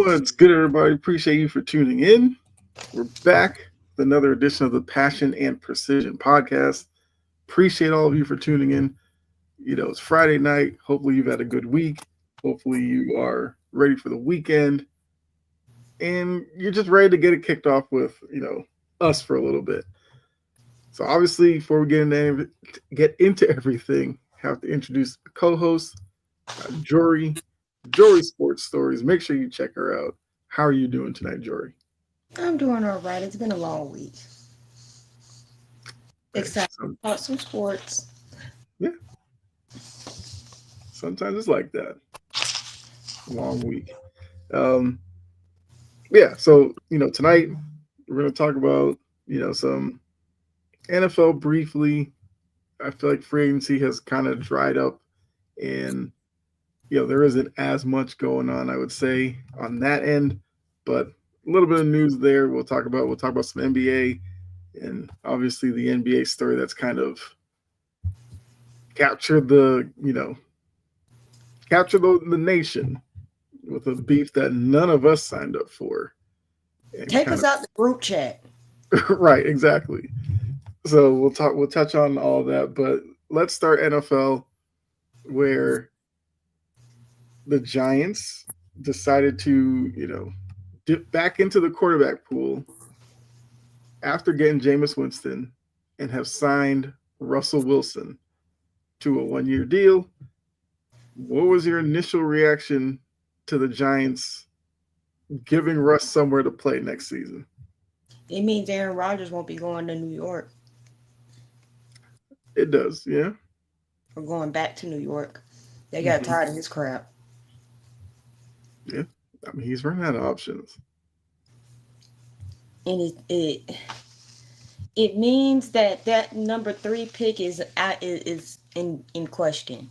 What's good, everybody? Appreciate you for tuning in. We're back with another edition of the Passion and Precision podcast. Appreciate all of you for tuning in. It's Friday night. Hopefully, you've had a good week. Hopefully, you are ready for the weekend and you're just ready to get it kicked off with, us for a little bit. So, obviously, before we get into everything, I have to introduce the co-host, Jory. Jory Sports Stories. Make sure you check her out. How are you doing tonight, Jory? I'm doing all right. It's been a long week. Hey, Excited about some sports. yeah, sometimes it's like that. Long week. Um, yeah, so tonight we're gonna talk about some NFL briefly. I feel like free agency has kind of dried up, and there isn't as much going on. I would say on that end, but a little bit of news there. We'll talk about some NBA, and obviously the NBA story that's kind of captured the nation with a beef that none of us signed up for, and Take kind us out the group chat. of right, exactly. So we'll touch on all that, but let's start NFL, where the Giants decided to dip back into the quarterback pool after getting Jameis Winston and have signed Russell Wilson to a 1 year deal. What was your initial reaction to the Giants giving Russ somewhere to play next season? It means Aaron Rodgers won't be going to New York It does, yeah. or going back to New York. They got Hmm. tired of his crap. Yeah. I mean, he's running out of options. And it means that number 3 pick is in question.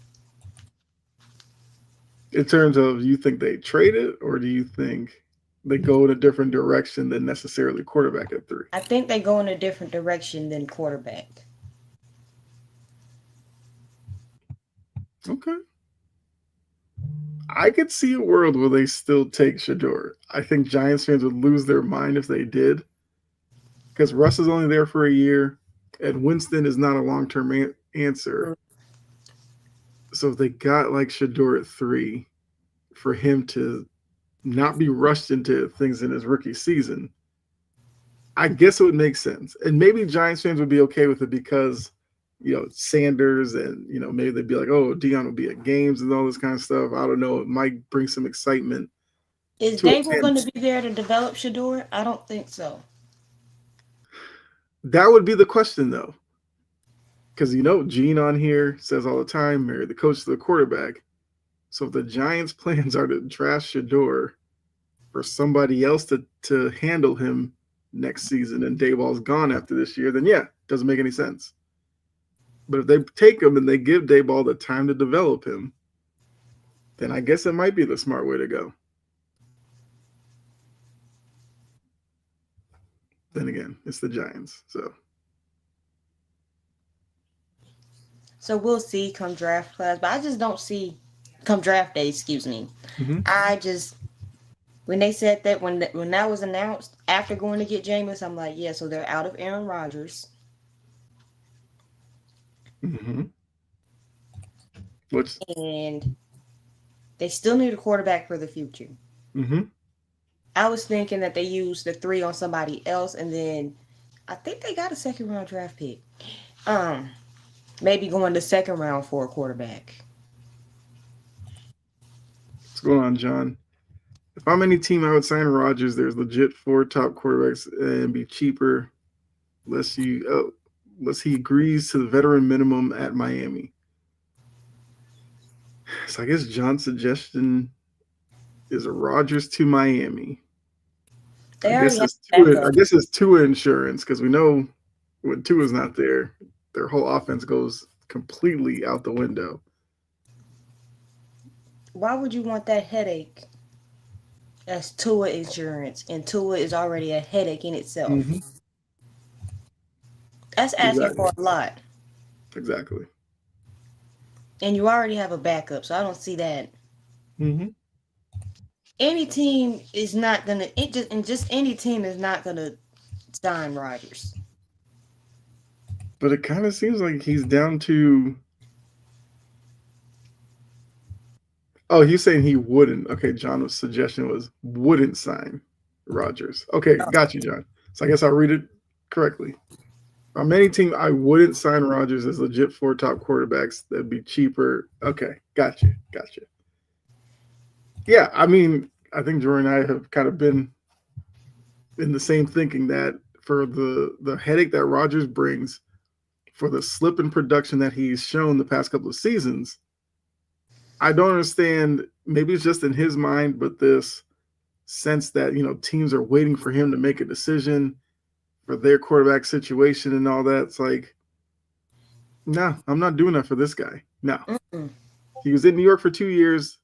In terms of, you think they trade it, or do you think they go in a different direction than necessarily quarterback at 3? I think they go in a different direction than quarterback. Okay. I could see a world where they still take Shador. I think Giants fans would lose their mind if they did, because Russ is only there for a year, and Winston is not a long term answer. So if they got like Shador at 3 for him to not be rushed into things in his rookie season, I guess it would make sense. And maybe Giants fans would be okay with it because, Sanders, and, maybe they'd be like, oh, Dion will be at games and all this kind of stuff. I don't know. It might bring some excitement Is to Dable attend. going to be there to develop Shador? I don't think so. That would be the question, though. Because, Gene on here says all the time, marry the coach to the quarterback. So if the Giants' plans are to draft Shador for somebody else to handle him next season, and Dayball's gone after this year, then yeah, doesn't make any sense. But if they take him and they give Dayball the time to develop him, then I guess it might be the smart way to go. Then again, it's the Giants, so. So we'll see come draft class, but I just don't see come draft day. Excuse me. Mm-hmm. I just when they said that when that was announced after going to get Jameis, I'm like, yeah. So they're out of Aaron Rodgers, Mm-hmm. What's and they still need a quarterback for the future. mm-hmm. I was thinking that they used the 3 on somebody else, and then I think they got a second round draft pick. Um, Maybe going the second round for a quarterback. What's going on, John? If I'm any team, I would sign Rodgers. There's legit 4 top quarterbacks and be cheaper, unless unless he agrees to the veteran minimum at Miami. So I guess John's suggestion is a Rodgers to Miami. I They guess already have it's a Tua. I backup. guess it's Tua insurance, because we know when Tua's not there, their whole offense goes completely out the window. Why would you want that headache? As Tua insurance, and Tua is already a headache in itself. Mm-hmm. That's asking Exactly. for a lot. Exactly. And you already have a backup, so I don't see that. Mm-hmm. Any team is not gonna just any team is not gonna sign Rodgers. But it kind of seems like he's down to. Oh, he's saying he wouldn't. Okay, John's suggestion was wouldn't sign Rodgers. Okay, got you, John. So I guess I'll read it correctly. On many team, I wouldn't sign Rodgers as legit four top quarterbacks. That'd be cheaper. Okay, got you. Yeah, I mean, I think Jordan and I have kind of been in the same thinking that for the headache that Rodgers brings, for the slip in production that he's shown the past couple of seasons, I don't understand. Maybe it's just in his mind, but this sense that teams are waiting for him to make a decision for their quarterback situation and all that. It's like, no, I'm not doing that for this guy. No, Mm-mm. he was in New York for 2 years.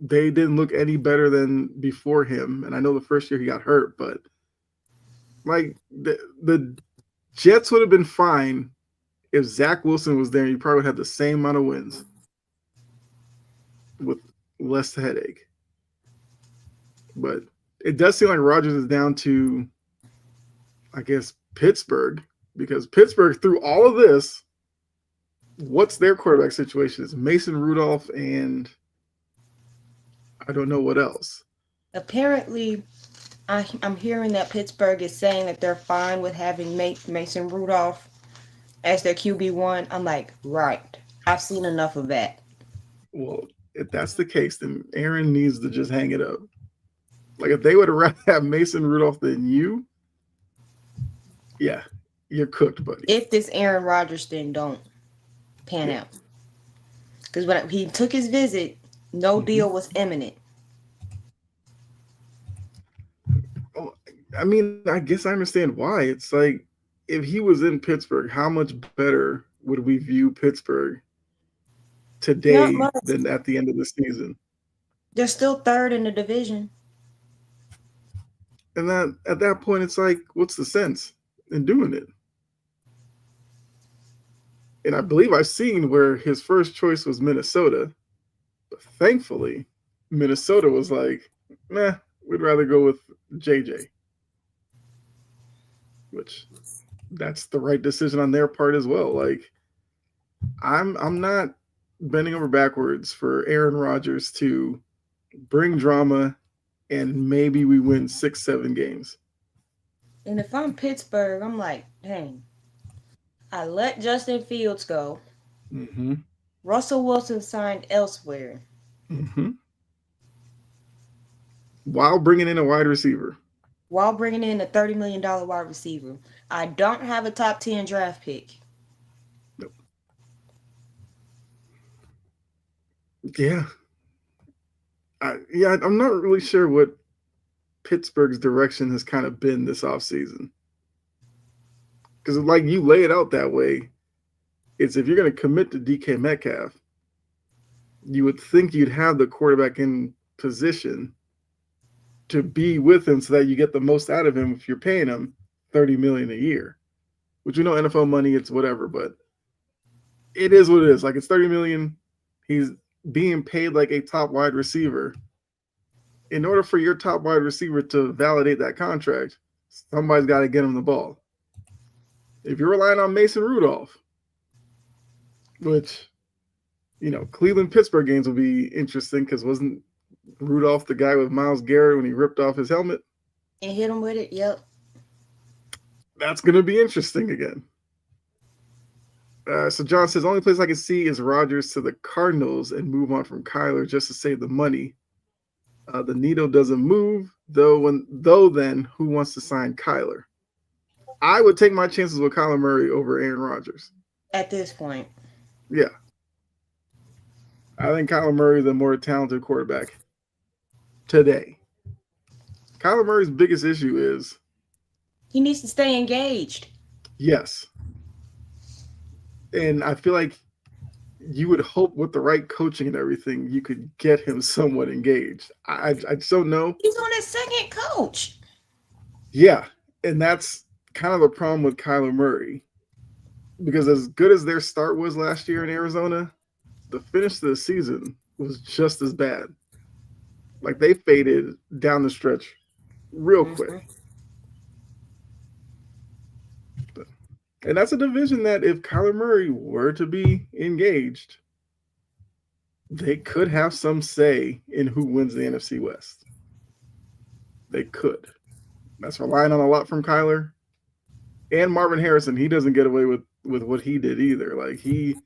They didn't look any better than before him, and I know the first year he got hurt, but like the Jets would have been fine if Zach Wilson was there. You probably would have the same amount of wins with less headache. But it does seem like Rodgers is down to, I guess, Pittsburgh, because Pittsburgh, through all of this, what's their quarterback situation? Is Mason Rudolph and I don't know what else. Apparently, I'm hearing that Pittsburgh is saying that they're fine with having Mason Rudolph as their QB1. I'm like, right. I've seen enough of that. Well, if that's the case, then Aaron needs to just hang it up. Like, if they would have rather have Mason Rudolph than you, yeah, you're cooked, buddy. If this Aaron Rodgers thing don't pan out. Because when he took his visit, no deal was imminent. Oh, I mean, I guess I understand why. It's like, if he was in Pittsburgh, how much better would we view Pittsburgh Not today much. than at the end of the season? They're still third in the division. And that at that point, it's like, what's the sense in doing it? And I believe I've seen where his first choice was Minnesota, but thankfully, Minnesota was like, nah, we'd rather go with JJ, which that's the right decision on their part as well. Like, I'm not bending over backwards for Aaron Rodgers to bring drama and maybe we win 6-7 games. And if I'm Pittsburgh, I'm like, dang. I let Justin Fields go. Mm-hmm. Russell Wilson signed elsewhere. Mm-hmm. While bringing in a wide receiver. While bringing in a $30 million wide receiver. I don't have a top 10 draft pick. Nope. Yeah. I'm not really sure what Pittsburgh's direction has kind of been this offseason. Because, like, you lay it out that way, it's if you're going to commit to DK Metcalf, you would think you'd have the quarterback in position to be with him so that you get the most out of him if you're paying him $30 million a year. Which, you know, NFL money, it's whatever, but it is what it is. Like, it's $30 million. He's being paid like a top wide receiver. In order for your top wide receiver to validate that contract, somebody's got to get him the ball. If you're relying on Mason Rudolph, which, you know, Cleveland-Pittsburgh games will be interesting because wasn't Rudolph the guy with Myles Garrett when he ripped off his helmet? And hit him with it, yep. That's going to be interesting again. So John says, only place I can see is Rodgers to the Cardinals and move on from Kyler just to save the money. The needle doesn't move, though then, who wants to sign Kyler? I would take my chances with Kyler Murray over Aaron Rodgers. At this point. Yeah. I think Kyler Murray is a more talented quarterback today. Kyler Murray's biggest issue is he needs to stay engaged. Yes. And I feel like you would hope with the right coaching and everything, you could get him somewhat engaged. I just don't know. He's on his second coach. Yeah. And that's kind of a problem with Kyler Murray. Because as good as their start was last year in Arizona, the finish of the season was just as bad. Like they faded down the stretch real quick. Mhm. And that's a division that if Kyler Murray were to be engaged, they could have some say in who wins the NFC West. They could. That's relying on a lot from Kyler and Marvin Harrison. He doesn't get away with what he did either. Like he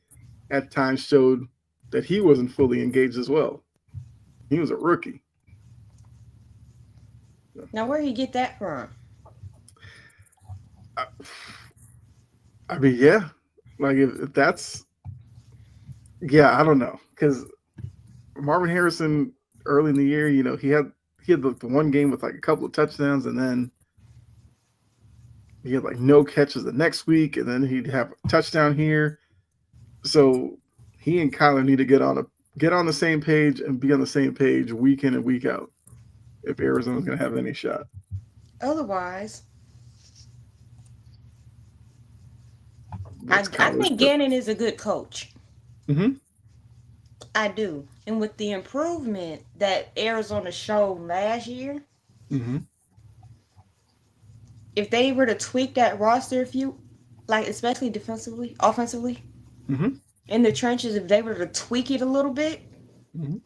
at times showed that he wasn't fully engaged as well. He was a rookie. Now, where you get that from? I, I mean, yeah, like if that's yeah, I don't know because Marvin Harrison early in the year, he had the one game with like a couple of touchdowns, and then he had like no catches the next week, and then he'd have a touchdown here. So he and Kyler need to get on the same page and be on the same page week in and week out if Arizona's going to have any shot. Otherwise, That's I Kyler's think Gannon is a good coach. Mm-hmm. I do. And with the improvement that Arizona showed last year, Mm-hmm. if they were to tweak that roster a few, like especially defensively, offensively, Mm-hmm. in the trenches, if they were to tweak it a little bit, Mm-hmm.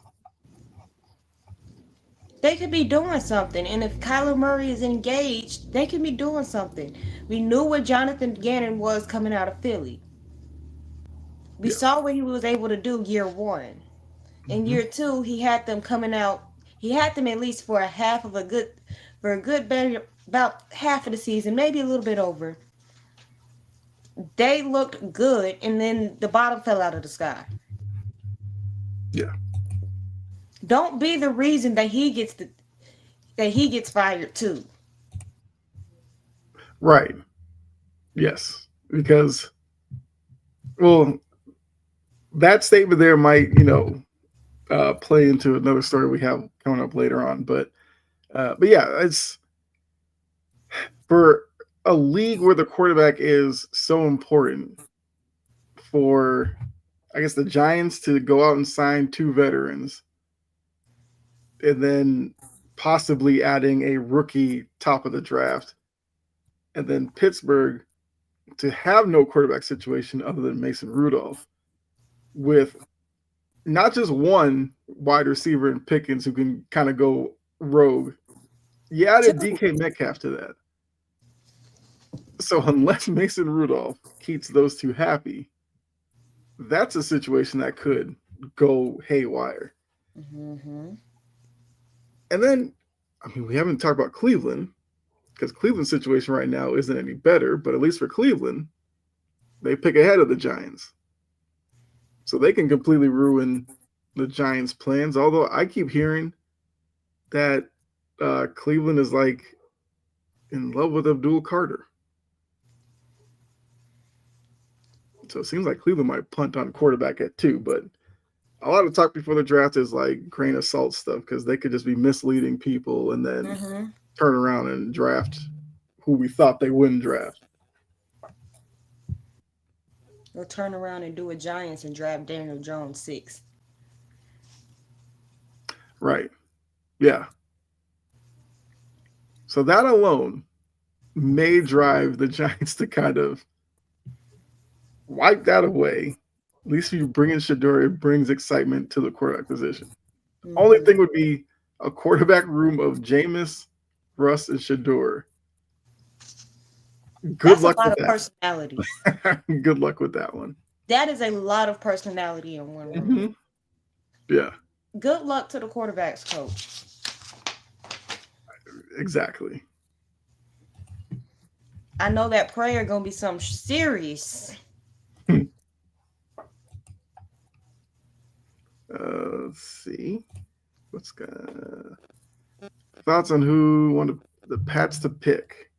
they could be doing something. And if Kyler Murray is engaged, they could be doing something. We knew what Jonathan Gannon was coming out of Philly. We Yeah. saw what he was able to do year one. In Mm-hmm. year two, he had them coming out. He had them at least for a good about half of the season, maybe a little bit over. They looked good, and then the bottom fell out of the sky. Yeah. Don't be the reason that he gets fired too. Right. Yes. Because well, that statement there might play into another story we have coming up later on, but yeah, it's for a league where the quarterback is so important for I guess the Giants to go out and sign two veterans and then possibly adding a rookie top of the draft, and then Pittsburgh to have no quarterback situation other than Mason Rudolph with not just one wide receiver in Pickens who can kind of go rogue. You added Two. DK Metcalf to that. So unless Mason Rudolph keeps those two happy, that's a situation that could go haywire. Mm-hmm. And then, I mean, we haven't talked about Cleveland because Cleveland's situation right now isn't any better, but at least for Cleveland, they pick ahead of the Giants. So they can completely ruin the Giants' plans. Although I keep hearing that Cleveland is like in love with Abdul Carter. So it seems like Cleveland might punt on quarterback at two, but a lot of talk before the draft is like grain of salt stuff because they could just be misleading people and then Mm-hmm. turn around and draft who we thought they wouldn't draft. Or turn around and do a Giants and draft Daniel Jones sixth. Right. Yeah. So that alone may drive the Giants to kind of wipe that away. At least if you bring in Shador, it brings excitement to the quarterback position. Only Mm-hmm. thing would be a quarterback room of Jameis, Russ, and Shador. Good That's a luck lot with of personality. that. Good luck with that one. That is a lot of personality in one room. Mm-hmm. Yeah, Good luck to the quarterback's coach. exactly. I know that prayer gonna be something serious. Let's see. What's thoughts on who wanted the Pats to pick?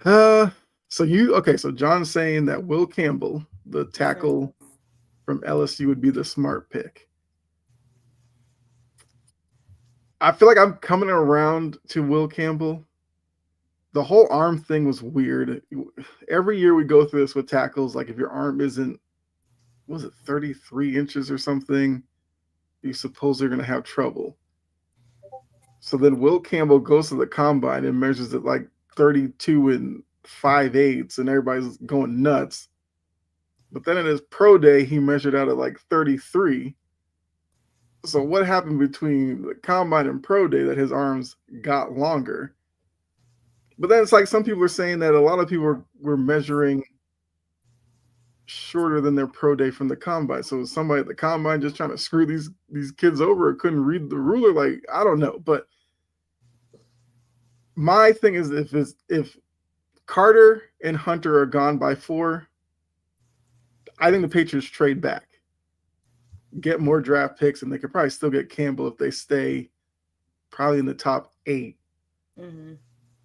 So John's saying that Will Campbell, the tackle from LSU, would be the smart pick. I feel like I'm coming around to Will Campbell. The whole arm thing was weird. Every year we go through this with tackles. Like if your arm isn't, was it 33 inches or something? you suppose they're going to have trouble. So then Will Campbell goes to the combine and measures it like 32 and 5/8, and everybody's going nuts. But then in his pro day, he measured out at like 33. So what happened between the combine and pro day that his arms got longer? But then it's like some people are saying that a lot of people were measuring shorter than their pro day from the combine. So was somebody at the combine just trying to screw these kids over or couldn't read the ruler? Like, I don't know. But my thing is if Carter and Hunter are gone by 4, I think the Patriots trade back, get more draft picks, and they could probably still get Campbell if they stay probably in the top 8. Mm-hmm.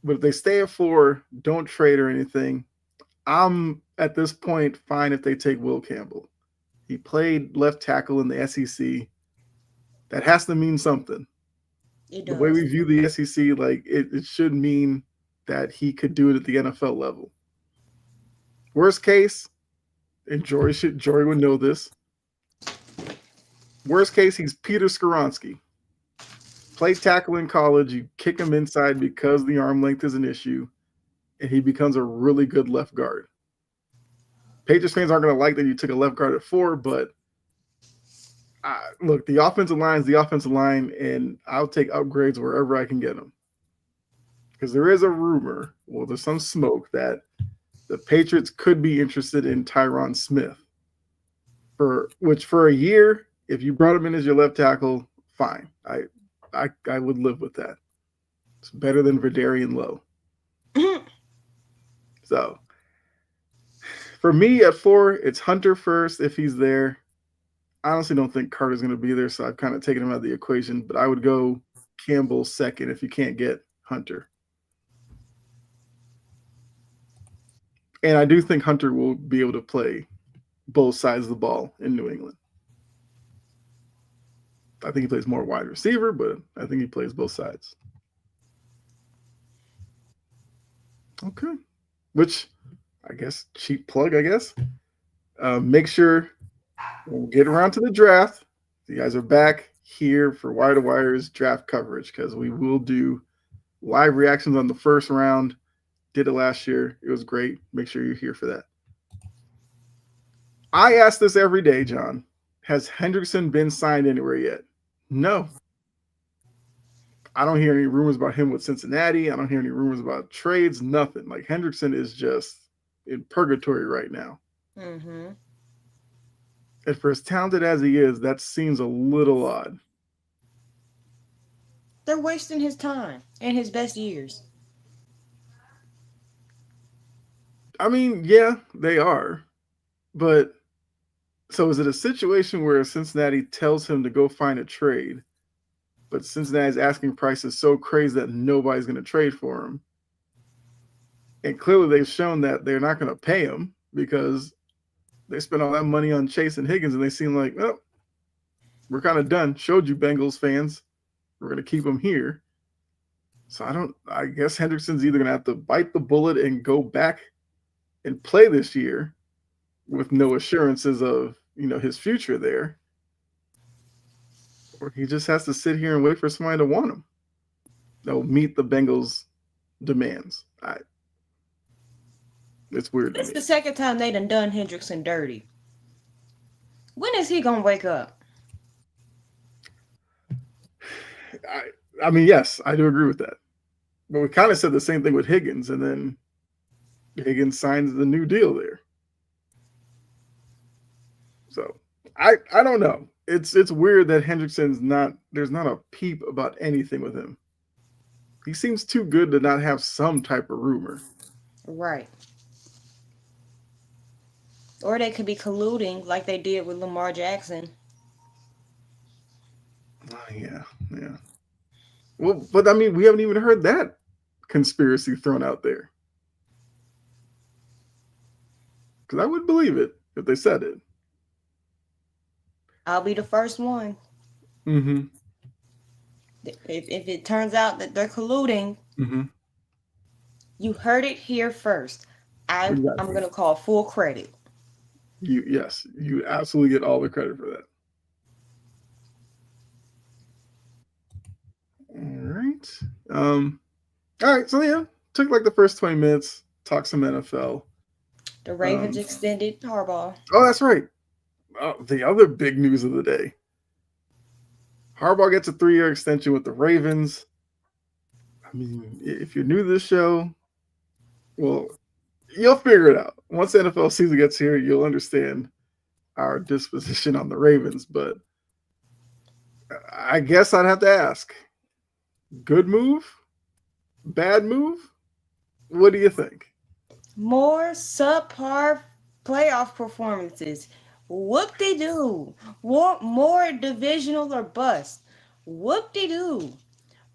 But if they stay at 4, don't trade or anything. I'm at this point fine if they take Will Campbell. He played left tackle in the SEC. That has to mean something. It The way we does. view the SEC, like it should mean that he could do it at the NFL level. Worst case, and Jory would know this. Worst case, he's Peter Skoronski. Played tackle in college, you kick him inside because the arm length is an issue, and he becomes a really good left guard. Patriots fans aren't going to like that you took a left guard at 4, but look, the offensive line is the offensive line, and I'll take upgrades wherever I can get them. Because there is a rumor, well, there's some smoke that the Patriots could be interested in Tyron Smith. Which for a year, if you brought him in as your left tackle, fine. I would live with that. It's better than Verdarian Lowe. So for me at 4, it's Hunter first if he's there. I honestly don't think Carter's going to be there, so I've kind of taken him out of the equation. But I would go Campbell second if you can't get Hunter. And I do think Hunter will be able to play both sides of the ball in New England. I think he plays more wide receiver, but I think he plays both sides. Okay. Which, I guess, cheap plug, I guess. Make sure we'll get around to the draft. You guys are back here for Wire to Wire's draft coverage because we will do live reactions on the first round. Did it last year. It was great. Make sure you're here for that. I ask this every day, John. Has Hendrickson been signed anywhere yet? No. I don't hear any rumors about him with Cincinnati. I don't hear any rumors about trades. Nothing. Like Hendrickson is just in purgatory right now. Mm-hmm. And for as talented as he is, that seems a little odd. They're wasting his time and his best years. I mean, yeah, they are. But so is it a situation where Cincinnati tells him to go find a trade, but Cincinnati's asking price is so crazy that nobody's going to trade for him? And clearly they've shown that they're not going to pay him because they spent all that money on Chase and Higgins, and they seem like, oh, we're kind of done. Showed you, Bengals fans. We're going to keep him here. So I guess Hendrickson's either going to have to bite the bullet and go back and play this year with no assurances of, his future there, or he just has to sit here and wait for somebody to want him. They'll meet the Bengals' demands. It's weird. It's the second time they done Hendrickson dirty. When is he gonna wake up? I mean, yes, I do agree with that. But we kind of said the same thing with Higgins, and then Higgins signs the new deal there. So I don't know. It's weird that Hendrickson's there's not a peep about anything with him. He seems too good to not have some type of rumor. Right. Or they could be colluding like they did with Lamar Jackson. Yeah. Well, but I mean, we haven't even heard that conspiracy thrown out there. Because I would believe it if they said it. I'll be the first one. Mm-hmm. If it turns out that they're colluding, you heard it here first. I'm going to call full credit. You absolutely get all the credit for that. right. All right. So yeah, took like the first 20 minutes, talk some NFL. The Ravens extended Harbaugh. Oh, that's right. The other big news of the day: Harbaugh gets a 3-year extension with the Ravens. I mean, if you're new to this show, well, you'll figure it out. Once the NFL season gets here, you'll understand our disposition on the Ravens. But I guess I'd have to ask: good move, bad move? What do you think? More subpar playoff performances. Whoop de doo. More divisional or bust. Whoop de doo.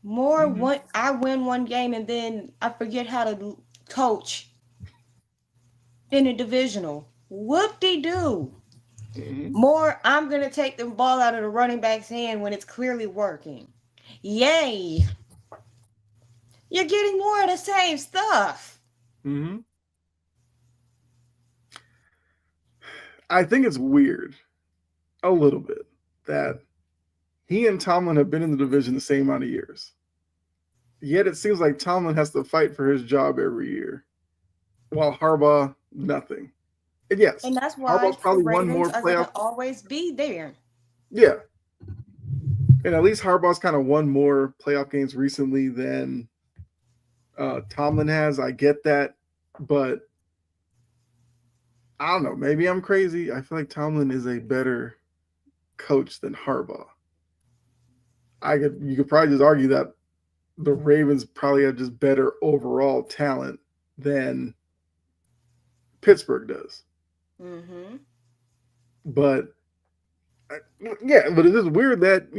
More Mm-hmm. one. I win one game and then I forget how to coach in a divisional. Whoop de doo. Mm-hmm. More. I'm gonna take the ball out of the running back's hand when it's clearly working. Yay! You're getting more of the same stuff. Mm-hmm. I think it's weird a little bit that he and Tomlin have been in the division the same amount of years. Yet it seems like Tomlin has to fight for his job every year, while Harbaugh, nothing. And yes, And that's why Harbaugh's the probably won Ravens more are going playoff. to always be there. Yeah. And at least Harbaugh's kind of won more playoff games recently than Tomlin has. I get that. But I don't know. Maybe I'm crazy. I feel like Tomlin is a better coach than Harbaugh. You could probably just argue that the Ravens probably have just better overall talent than Pittsburgh does. Mm-hmm. But yeah, but it is weird that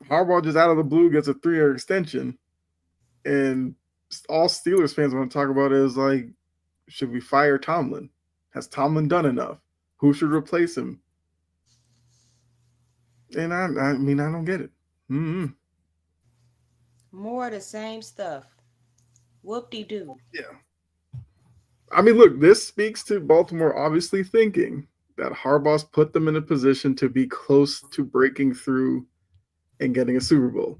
Harbaugh just out of the blue gets a 3-year extension, and all Steelers fans want to talk about is like, should we fire Tomlin? Has Tomlin done enough? Who should replace him? And I mean, I don't get it. Mm-hmm. More of the same stuff. Whoop de doo. Yeah. I mean, look, this speaks to Baltimore obviously thinking that Harbaugh's put them in a position to be close to breaking through and getting a Super Bowl.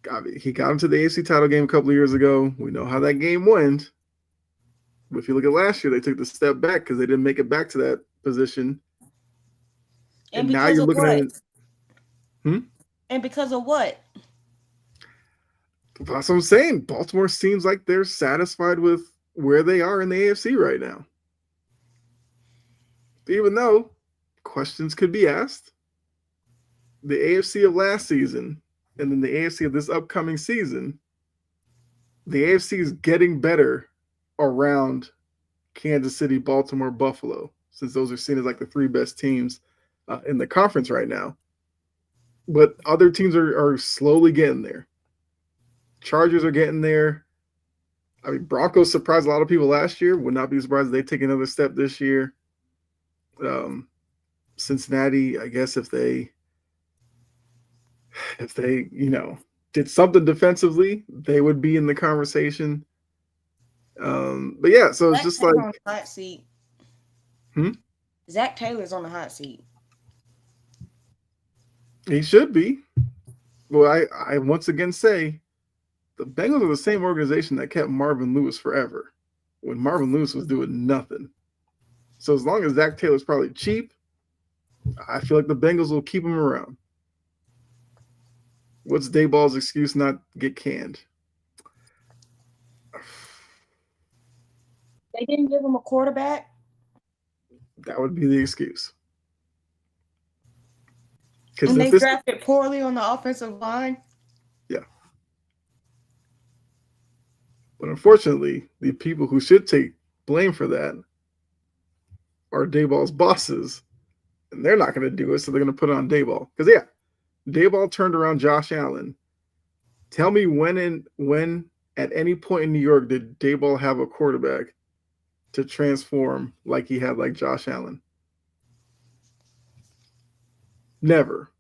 I mean, he got into the AFC title game a couple of years ago. We know how that game went. If you look at last year, they took the step back because they didn't make it back to that position. And And now because you're of looking at what? it. Hmm? And because of what? That's what I'm saying. Baltimore seems like they're satisfied with where they are in the AFC right now. Even though questions could be asked, the AFC of last season and then the AFC of this upcoming season, the AFC is getting better around Kansas City, Baltimore, Buffalo, since those are seen as like the 3 best teams in the conference right now. But other teams are slowly getting there. Chargers are getting there. I mean, Broncos surprised a lot of people last year. Would not be surprised if they take another step this year. Cincinnati, I guess if they did something defensively, they would be in the conversation. But yeah, so it's Zach just Taylor like, on the hot seat. hmm? Zach Taylor's on the hot seat. He should be. Well, I once again say the Bengals are the same organization that kept Marvin Lewis forever when Marvin Lewis was doing nothing. So as long as Zach Taylor's probably cheap, I feel like the Bengals will keep him around. What's Dayball's excuse not to get canned? They didn't give him a quarterback. That would be the excuse. Because And if they this, drafted poorly on the offensive line. yeah. But unfortunately, the people who should take blame for that are Dayball's bosses, and they're not going to do it, so they're going to put it on Dayball. Because yeah, Dayball turned around Josh Allen. Tell me when at any point in New York did Dayball have a quarterback to transform like he had like Josh Allen? Never.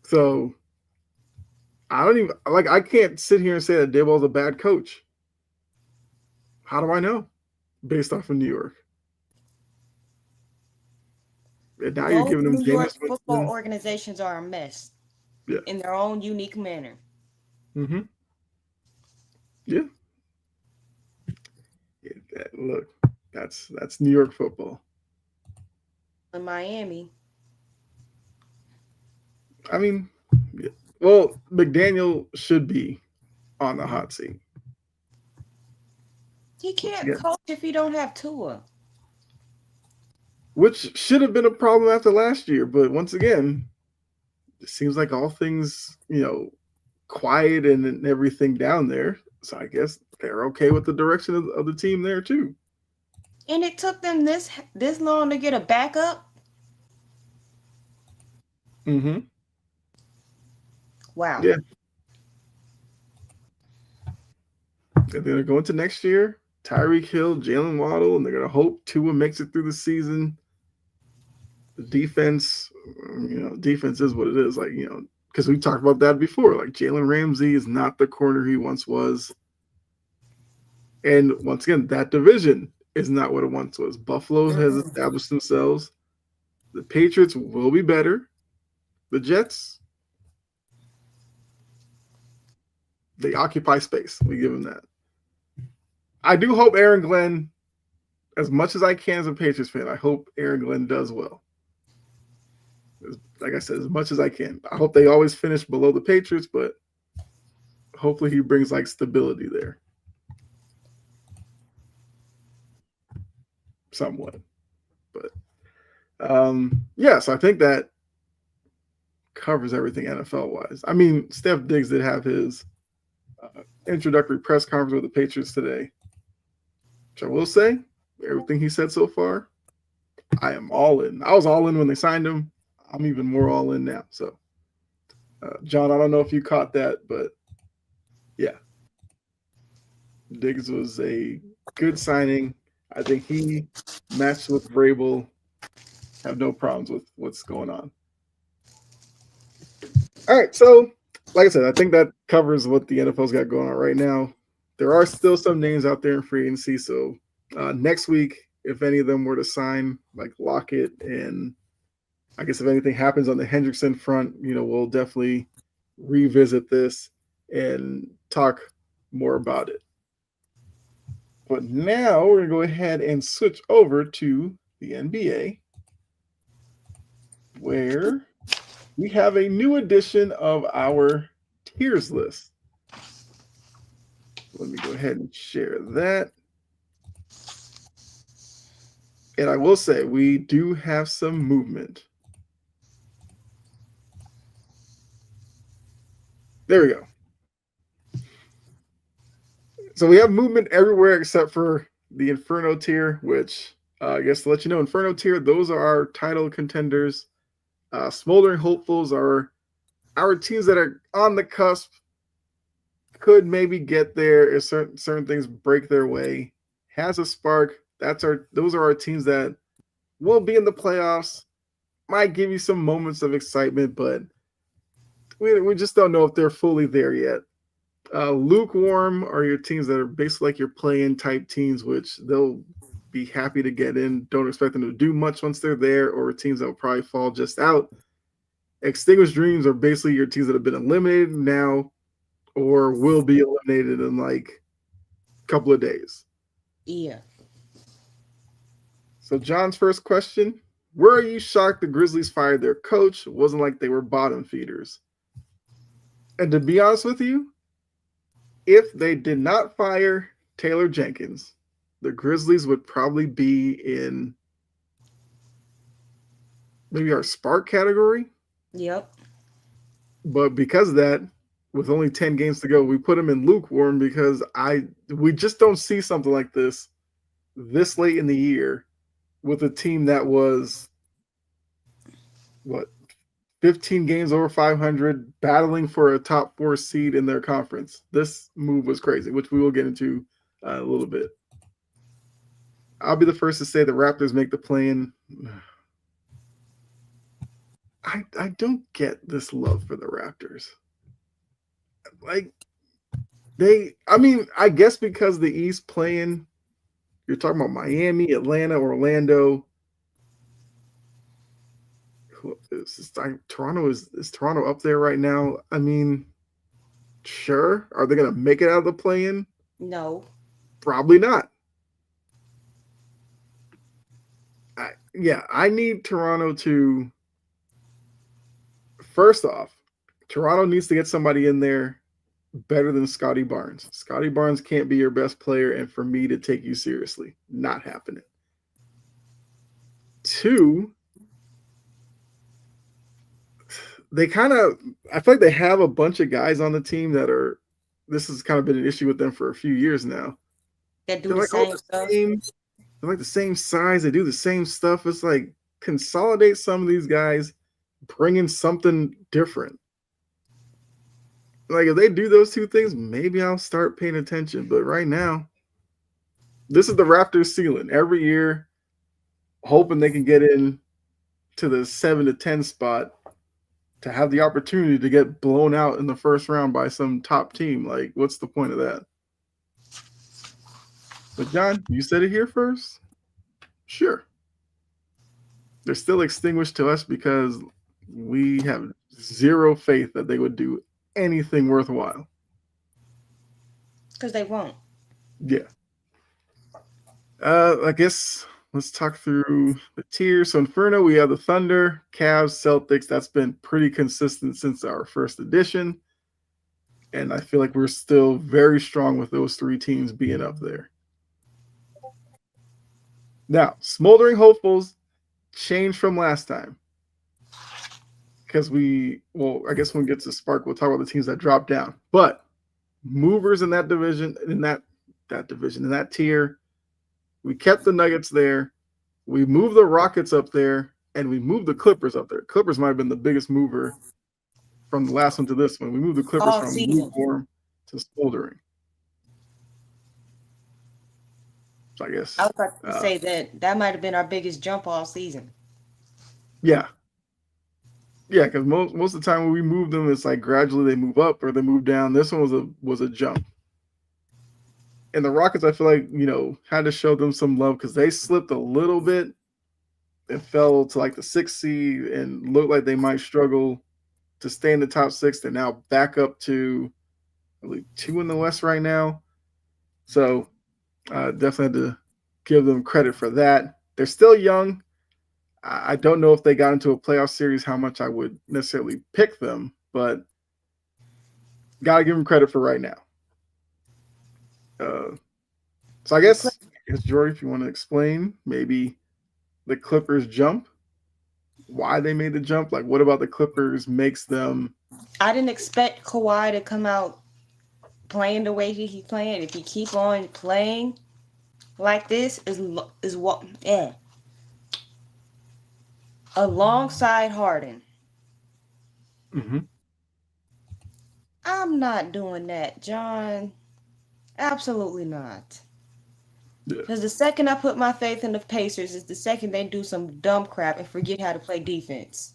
So I don't even like. I can't sit here and say that Dayball's a bad coach. How do I know? Based off of New York. And now you're Both giving them New York Jameis football Winston. organizations are a mess Yeah. in their own unique manner. Mm-hmm. Yeah. Look, that's New York football. In Miami, I mean, yeah. Well, McDaniel should be on the hot seat. he Once can't again, coach if he don't have Tua. which should have been a problem after last year, but once again, it seems like all things, quiet and everything down there. So I guess they're okay with the direction of the team there too. And it took them this long to get a backup. Mm-hmm. Wow. Yeah. And they're going to next year. Tyreek Hill, Jalen Waddle, and they're gonna hope Tua makes it through the season. The defense, defense is what it is. Like, because we talked about that before. Like Jalen Ramsey is not the corner he once was. And once again, that division is not what it once was. Buffalo has Mm-mm. established themselves. The Patriots will be better. The Jets, they occupy space. We give them that. I do hope Aaron Glenn, as much as I can as a Patriots fan, I hope Aaron Glenn does well. Like I said, as much as I can. I hope they always finish below the Patriots, but hopefully he brings like stability there somewhat. But yeah, so I think that covers everything NFL wise. I mean, Steph Diggs did have his introductory press conference with the Patriots today, which I will say, everything he said so far, I am all in. I was all in when they signed him. I'm even more all in now. So, John, I don't know if you caught that, but yeah, Diggs was a good signing. I think he matched with Vrabel. Have no problems with what's going on. All right, so like I said, I think that covers what the NFL's got going on right now. There are still some names out there in free agency. So next week, if any of them were to sign, like Lockett, and I guess if anything happens on the Hendrickson front, we'll definitely revisit this and talk more about it. But now we're going to go ahead and switch over to the NBA, where we have a new edition of our tiers list. Let me go ahead and share that. And I will say, we do have some movement. There we go. So we have movement everywhere except for the Inferno tier, which I guess to let you know, Inferno tier, those are our title contenders. Smoldering Hopefuls are our teams that are on the cusp, could maybe get there if certain things break their way. Has a spark. Those are our teams that will be in the playoffs. Might give you some moments of excitement, but we just don't know if they're fully there yet. Lukewarm are your teams that are basically like your play-in type teams, which they'll be happy to get in. Don't expect them to do much once they're there, or teams that will probably fall just out. Extinguished Dreams are basically your teams that have been eliminated now or will be eliminated in like a couple of days. Yeah. So John's first question: were you shocked the Grizzlies fired their coach? It wasn't like they were bottom feeders. And to be honest with you, if they did not fire Taylor Jenkins, the Grizzlies would probably be in maybe our spark category. Yep. But because of that, with only 10 games to go, we put them in lukewarm because we just don't see something like this late in the year with a team that was what 15 games over 500 battling for a top 4 seed in their conference. This move was crazy, which we will get into a little bit. I'll be the first to say the Raptors make the play-in. I don't get this love for the Raptors. Like I guess because the East playing, you're talking about Miami, Atlanta, Orlando. Toronto is Toronto up there right now? I mean, Sure. Are they going to make it out of the play-in? No. Probably not. I need Toronto to. First off, Toronto needs to get somebody in there better than Scotty Barnes. Scotty Barnes can't be your best player, and for me to take you seriously, not happening. Two, they kind of, I feel like they have a bunch of guys on the team that are, this has kind of been an issue with them for a few years now. That do They're the like all same the stuff. same, they're like the same size, they do the same stuff. It's like, consolidate some of these guys, bring in something different. Like if they do those two things, maybe I'll start paying attention. But right now, this is the Raptors ceiling. Every year, hoping they can get in to the 7 to 10 spot to have the opportunity to get blown out in the first round by some top team. Like, what's the point of that? But John, you said it here first. Sure, they're still extinguished to us because we have zero faith that they would do anything worthwhile. Because they won't. Yeah. I guess let's talk through the tiers. So Inferno, we have the Thunder, Cavs, Celtics. That's been pretty consistent since our first edition. And I feel like we're still very strong with those three teams being up there. Now, Smoldering Hopefuls changed from last time. Because I guess when we get to Spark, we'll talk about the teams that dropped down. But movers in that division, in that tier, we kept the Nuggets there. We moved the Rockets up there, and we moved the Clippers up there. Clippers might have been the biggest mover from the last one to this one. We moved the Clippers from lukewarm to smoldering. So I guess I was about to say that might have been our biggest jump all season. Yeah. Yeah, because most of the time when we move them, it's like gradually they move up or they move down. This one was a jump. And the Rockets, I feel like, had to show them some love because they slipped a little bit and fell to like the 6th seed and looked like they might struggle to stay in the top 6. They're now back up to, I believe, 2 in the West right now. So definitely had to give them credit for that. They're still young. I don't know if they got into a playoff series, how much I would necessarily pick them, but got to give them credit for right now. So I guess, Jory, if you want to explain maybe the Clippers jump, why they made the jump, like what about the Clippers makes them? I didn't expect Kawhi to come out playing the way he's playing. If he keep on playing like this, is what alongside Harden. Mm-hmm. I'm not doing that, John. Absolutely not. Because the second I put my faith in the Pacers is the second they do some dumb crap and forget how to play defense.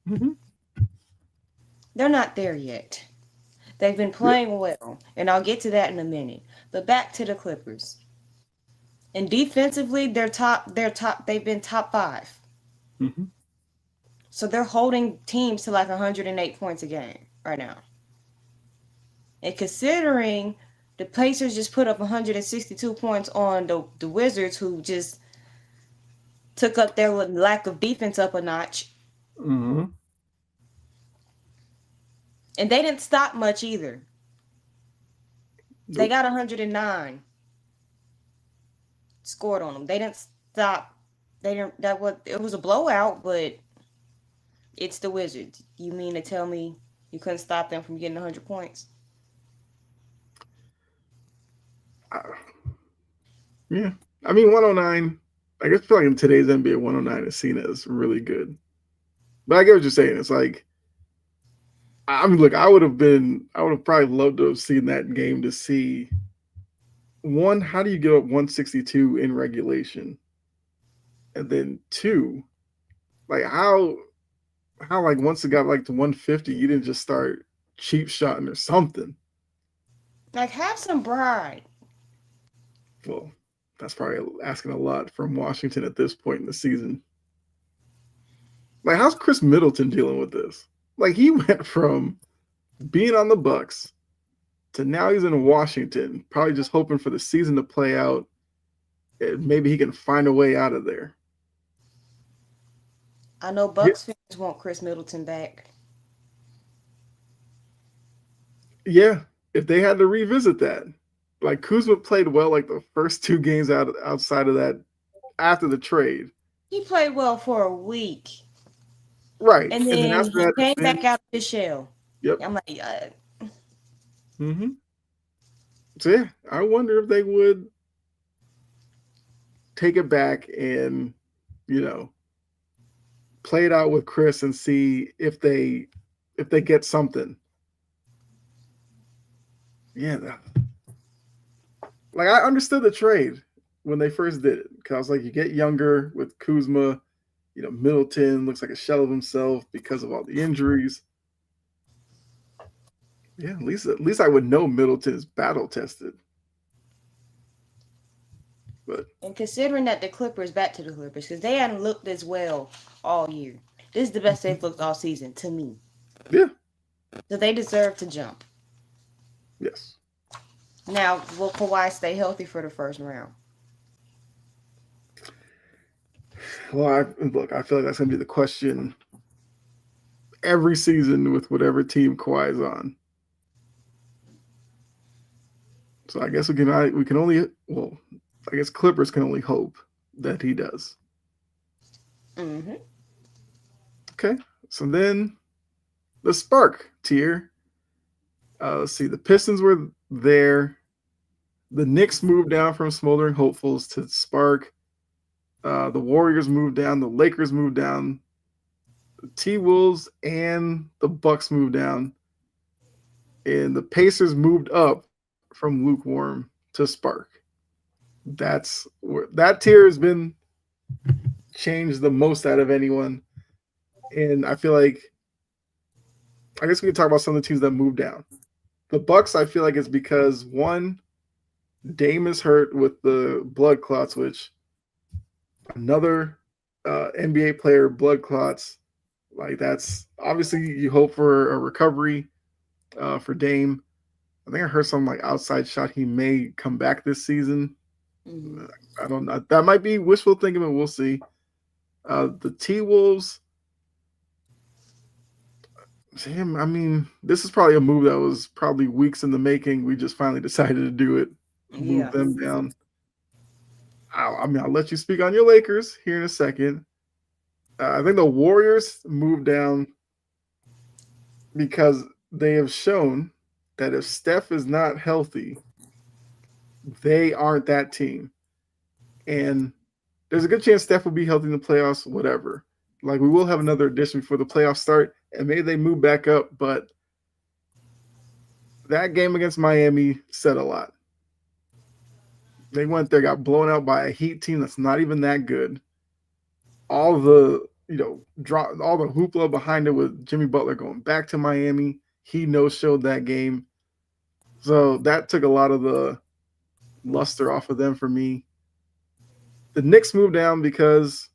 Mm-hmm. They're not there yet. They've been playing well, and I'll get to that in a minute. But back to the Clippers. And defensively, they've been top 5. Mm-hmm. So they're holding teams to like 108 points a game right now. And considering the Pacers just put up 162 points on the Wizards, who just took up their lack of defense up a notch. Mm-hmm. And they didn't stop much either. Nope. They got 109 scored on them. They didn't stop. It was a blowout, but it's the Wizards. You mean to tell me you couldn't stop them from getting 100 points? Yeah. I mean, 109, I guess I feel like in today's NBA, 109 is seen as really good. But I get what you're saying. It's like, I mean, look, I would have probably loved to have seen that game to see, one, how do you get up 162 in regulation? And then 2, like how like once it got like to 150, you didn't just start cheap shotting or something. Like, have some pride. Well, that's probably asking a lot from Washington at this point in the season. Like, how's Chris Middleton dealing with this? Like, he went from being on the Bucks to now he's in Washington, probably just hoping for the season to play out. And maybe he can find a way out of there. I know Yeah, Bucks fans want Chris Middleton back. yeah. If they had to revisit that, like Kuzma played well like the first two games outside of that after the trade. He played well for a week, Right. and And then then after he that, came then back out of his shell. yep. I'm like, Mm-hmm. So yeah, I wonder if they would take it back and, you know, play it out with Chris and see if they get something. Yeah, like I understood the trade when they first did it because I was like, you get younger with Kuzma, you know, Middleton looks like a shell of himself because of all the injuries. Yeah, at least I would know Middleton is battle tested. But and considering that the Clippers, back to the Clippers, because they hadn't looked as well all year. This is the best they've looked all season to me. yeah, So they deserve to jump. yes. Now, will Kawhi stay healthy for the first round? Well, look, I feel like that's gonna be the question every season with whatever team Kawhi's on. So I guess we can only well, I guess Clippers can only hope that he does. Mm-hmm. Okay, so then the Spark tier. Let's see, the Pistons were there. The Knicks moved down from smoldering hopefuls to Spark. The Warriors moved down. The Lakers moved down. The T Wolves and the Bucks moved down, and the Pacers moved up from lukewarm to Spark. That's where that tier has been changed the most out of anyone, and I feel like I guess we can talk about some of the teams that moved down. The Bucks, I feel like it's because one, Dame is hurt with the blood clots, which another NBA player blood clots. Like that's obviously you hope for a recovery for Dame. I think I heard some like outside shot he may come back this season. Mm-hmm. I don't know. That might be wishful thinking, but we'll see. The T Wolves. Him, I mean, this is probably a move that was probably weeks in the making. We just finally decided to do it, move Yeah. them down. I mean, I'll let you speak on your Lakers here in a second. I think the Warriors moved down because they have shown that if Steph is not healthy, they aren't that team. And there's a good chance Steph will be healthy in the playoffs, whatever. Like we will have another edition before the playoffs start, and maybe they move back up, but that game against Miami said a lot. They went there, got blown out by a Heat team that's not even that good. All the drop all the hoopla behind it with Jimmy Butler going back to Miami. He no showed that game. So that took a lot of the luster off of them for me. The Knicks moved down because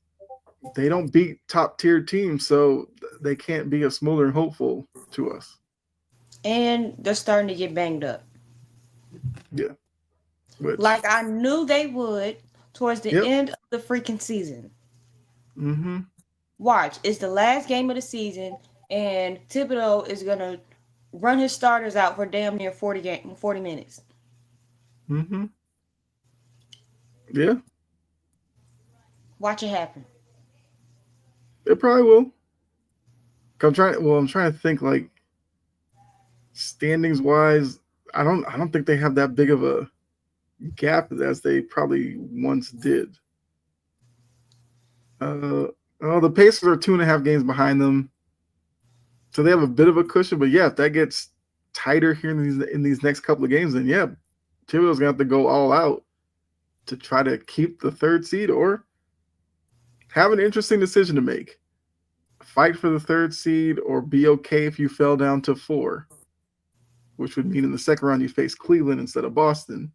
they don't beat top tier teams, so they can't be a smoldering hopeful to us. And they're starting to get banged up. Yeah. Which Like I knew they would towards the yep. end of the freaking season. Mm-hmm. Watch, it's the last game of the season, and Thibodeau is gonna run his starters out for damn near 40 minutes. Mm-hmm. Yeah. Watch it happen. It probably will. I'm trying to think like standings wise. I don't think they have that big of a gap as they probably once did. Oh, the Pacers are 2.5 games behind them, so they have a bit of a cushion. But yeah, if that gets tighter here in these next couple of games, then yeah, Thibodeau's gonna have to go all out to try to keep the third seed or have an interesting decision to make. Fight for the third seed or be okay if you fell down to 4, which would mean in the second round you face Cleveland instead of Boston.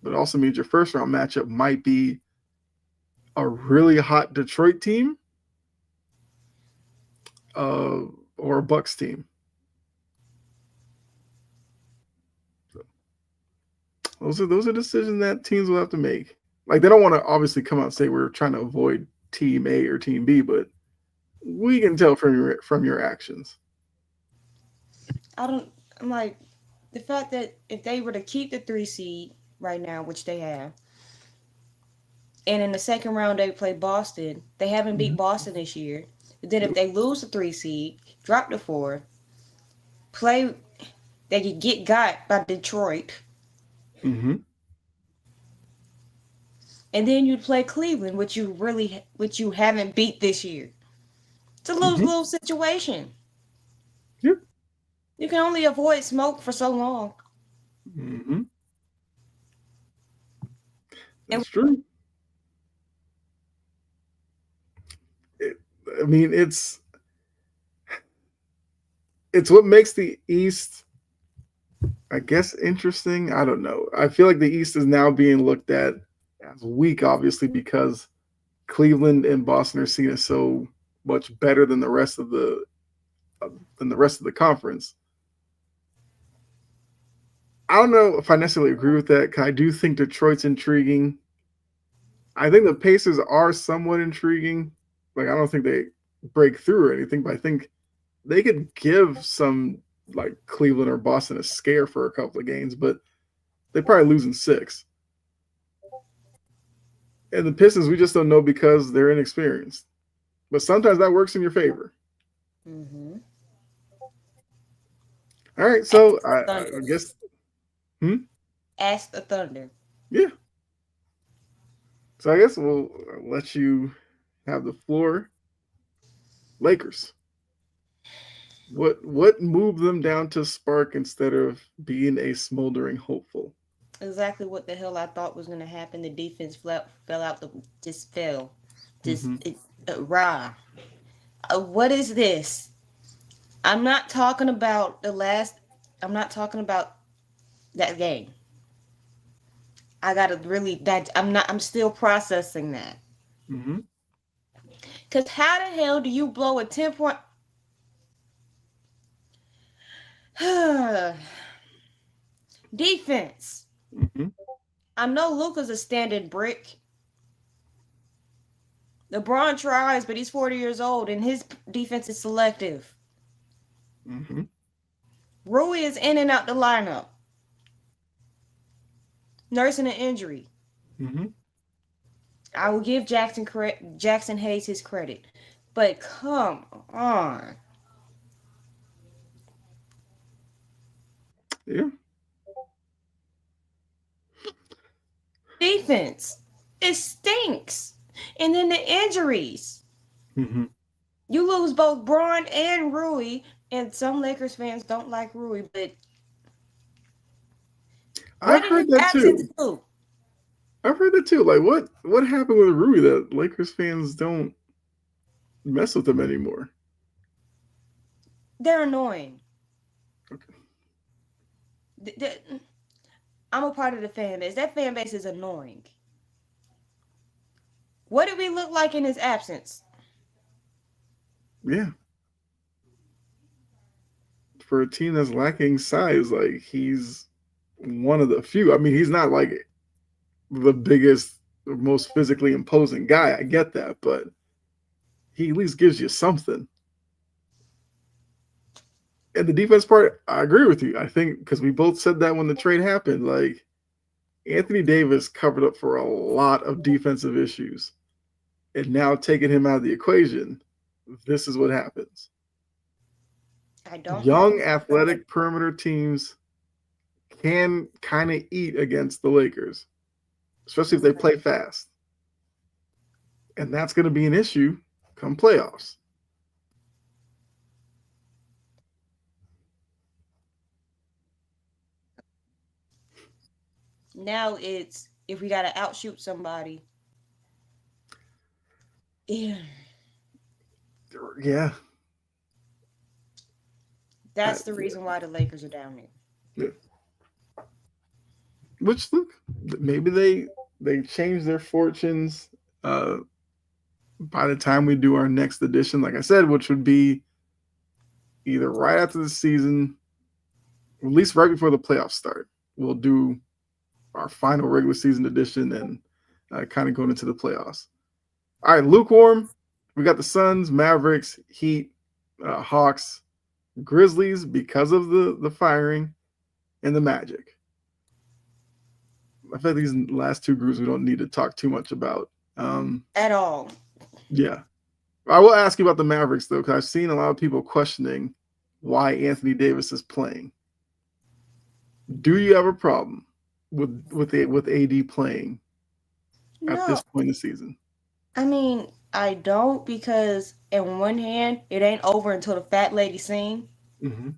But it also means your first round matchup might be a really hot Detroit team uh, or a Bucks team. Those are decisions that teams will have to make. Like they don't want to obviously come out and say we're trying to avoid team A or team B, but we can tell from your actions. I don't. I'm like the fact that if they were to keep the 3 seed right now, which they have, and in the second round they play Boston, they haven't beat Mhm. Boston this year. Then if Nope. they lose the 3 seed, drop the 4, play, they could get got by Detroit, Mm-hmm. and then you'd play Cleveland, which you haven't beat this year. It's a lose Mm-hmm. lose situation. Yep. You can only avoid smoke for so long. Mm-hmm. And That's true. It, I mean, it's what makes the East, I guess, interesting. I don't know. I feel like the East is now being looked at as weak, obviously, because Cleveland and Boston are seen as so much better uh, than the rest of the conference. I don't know if I necessarily agree with that. 'Cause I do think Detroit's intriguing. I think the Pacers are somewhat intriguing. Like I don't think they break through or anything, but I think they could give some like Cleveland or Boston a scare for a couple of games, but they probably lose in six. And the Pistons, we just don't know because they're inexperienced. But sometimes that works in your favor. mm-hmm. All right, Ask so the I Thunder. guess, hmm? Ask the Thunder. Yeah. So I guess we'll let you have the floor. Lakers. What moved them down to spark instead of being a smoldering hopeful? Exactly what the hell I thought was gonna happen. The defense fell out. Just fell. Just Mm-hmm. it, raw. What is this? I'm not talking about the last. I'm not talking about that game. I gotta really that I'm not. I'm still processing that. Mm-hmm. Cause how the hell do you blow a 10 point? Defense. Mm-hmm. I know Luka's a standing brick. LeBron tries, but he's 40 years old and his defense is selective. Mm-hmm. Rui is in and out the lineup, nursing an injury. Mm-hmm. I will give Jackson Hayes his credit, but come on, Yeah. defense, it stinks. And then the injuries. Mm-hmm. You lose both Braun and Rui, and some Lakers fans don't like Rui, but what I've did his heard that absence too. do? I've heard that too. Like what happened with Rui that Lakers fans don't mess with him anymore? They're annoying. Okay. I'm a part of the fan base. That fan base is annoying. What did we look like in his absence? Yeah. For a team that's lacking size, like he's one of the few. I mean, he's not like the biggest, most physically imposing guy. I get that, but he at least gives you something. And the defense part, I agree with you. I think because we both said that when the trade happened, like Anthony Davis covered up for a lot of defensive issues. And now taking him out of the equation, this is what happens. I don't think Young, he's better. athletic perimeter teams can kind of eat against the Lakers, especially if they play fast. And that's going to be an issue come playoffs. Now it's if we gotta outshoot somebody. Yeah, Yeah. that's the reason why the Lakers are down there. Yeah. Which look, maybe they change their fortunes uh, by the time we do our next edition, like I said, which would be either right after the season, at least right before the playoffs start. We'll do our final regular season edition and kind of going into the playoffs. All right, lukewarm. We got the Suns, Mavericks, Heat, Hawks, Grizzlies because of the firing, and the Magic. I feel like these last two groups we don't need to talk too much about. At all. Yeah, I will ask you about the Mavericks though, because I've seen a lot of people questioning why Anthony Davis is playing. Do you have a problem with AD playing at No, this point in the season? I mean, I don't because, in one hand, it ain't over until the fat lady sing. Mm-hmm.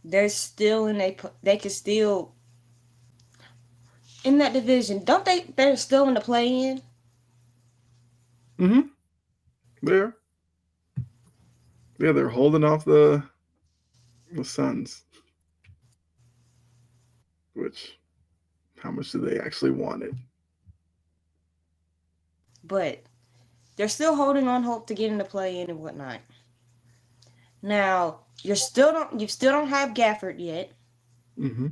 They're still in they can still in that division. Don't they? They're still in the play in. Mm-hmm. There. Yeah, they're holding off the Suns. Which, how much do they actually want it? But they're still holding on hope to get in the play in and whatnot. Now you still don't have Gafford yet. Mm-hmm.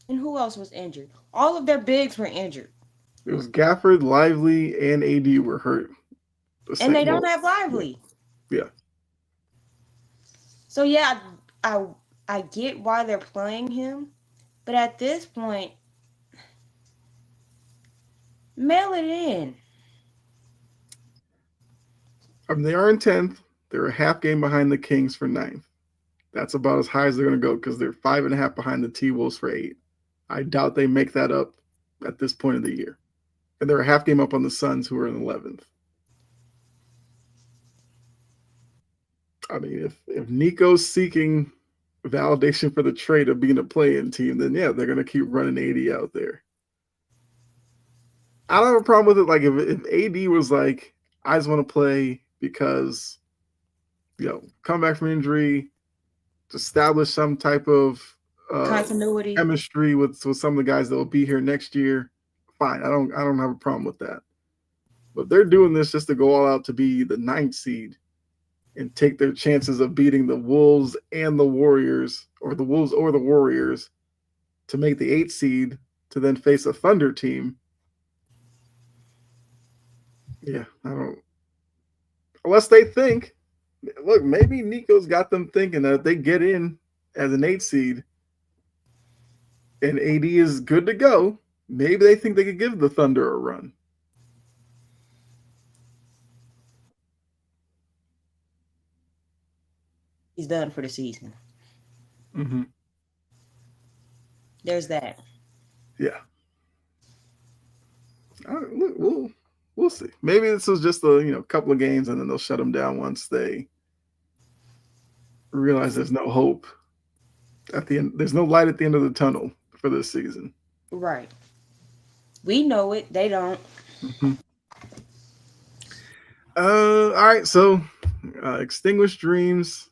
And who else was injured? All of their bigs were injured. It was Gafford, Lively, and AD were hurt. The And they same. don't Well, have yeah, Lively. yeah. So yeah, I I get why they're playing him, but at this point, mail it in. They are in 10th. They're a half game behind the Kings for ninth. That's about as high as they're going to go because they're 5.5 behind the T Wolves for 8th. I doubt they make that up at this point of the year. And they're a half game up on the Suns, who are in 11th. I mean, if Nico's seeking validation for the trade of being a play-in team, then yeah, they're going to keep running AD out there. I don't have a problem with it. Like if AD was like, I just want to play because come back from injury, to establish some type of uh, Continuity. chemistry with some of the guys that will be here next year. Fine, I don't have a problem with that. But they're doing this just to go all out to be the ninth seed and take their chances of beating the Wolves and the Warriors, or the Wolves or the Warriors, to make the 8th seed to then face a Thunder team. Yeah, I don't. Unless they think, look, maybe Nico's got them thinking that if they get in as an 8th seed and AD is good to go, maybe they think they could give the Thunder a run. He's done for the season. Mm-hmm. There's that. Yeah. Look, we'll see. Maybe this was just a couple of games, and then they'll shut them down once they realize there's no hope at the end. There's no light at the end of the tunnel for this season. Right. We know it. They don't. Mm-hmm. All right. So, extinguished dreams.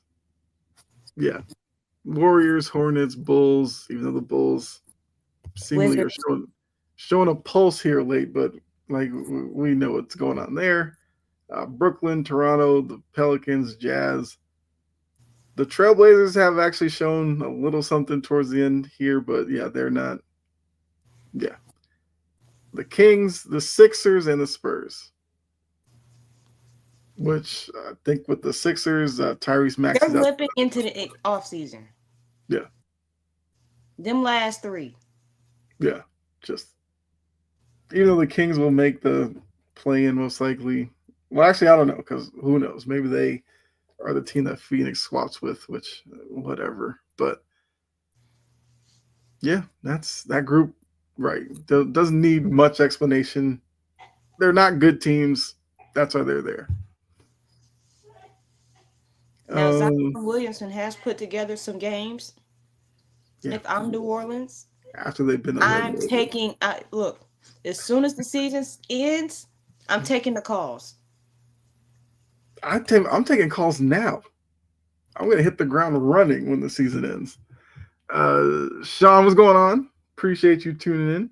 Yeah. Warriors, Hornets, Bulls. Even though the Bulls seemingly are Wizards. showing a pulse here late, but like we know what's going on there. Brooklyn, Toronto, the Pelicans, Jazz. The Trailblazers have actually shown a little something towards the end here, but yeah, they're not. Yeah. The Kings, the Sixers, and the Spurs. Which I think with the Sixers, Tyrese Maxey They're is out. limping into the off season. Yeah. Them last 3. Yeah. Just even though the Kings will make the play-in most likely. Well, actually, I don't know because who knows? Maybe they are the team that Phoenix swaps with, which whatever. But yeah, that's that group. Right, doesn't need much explanation. They're not good teams. That's why they're there. Now, Zion Um, Williamson has put together some games. yeah, If I'm New Orleans, after they've been I'm eliminated. taking. Look, as soon as the season ends, I'm taking the calls. I'm taking calls now. I'm going to hit the ground running when the season ends. Sean, what's going on? Appreciate you tuning in.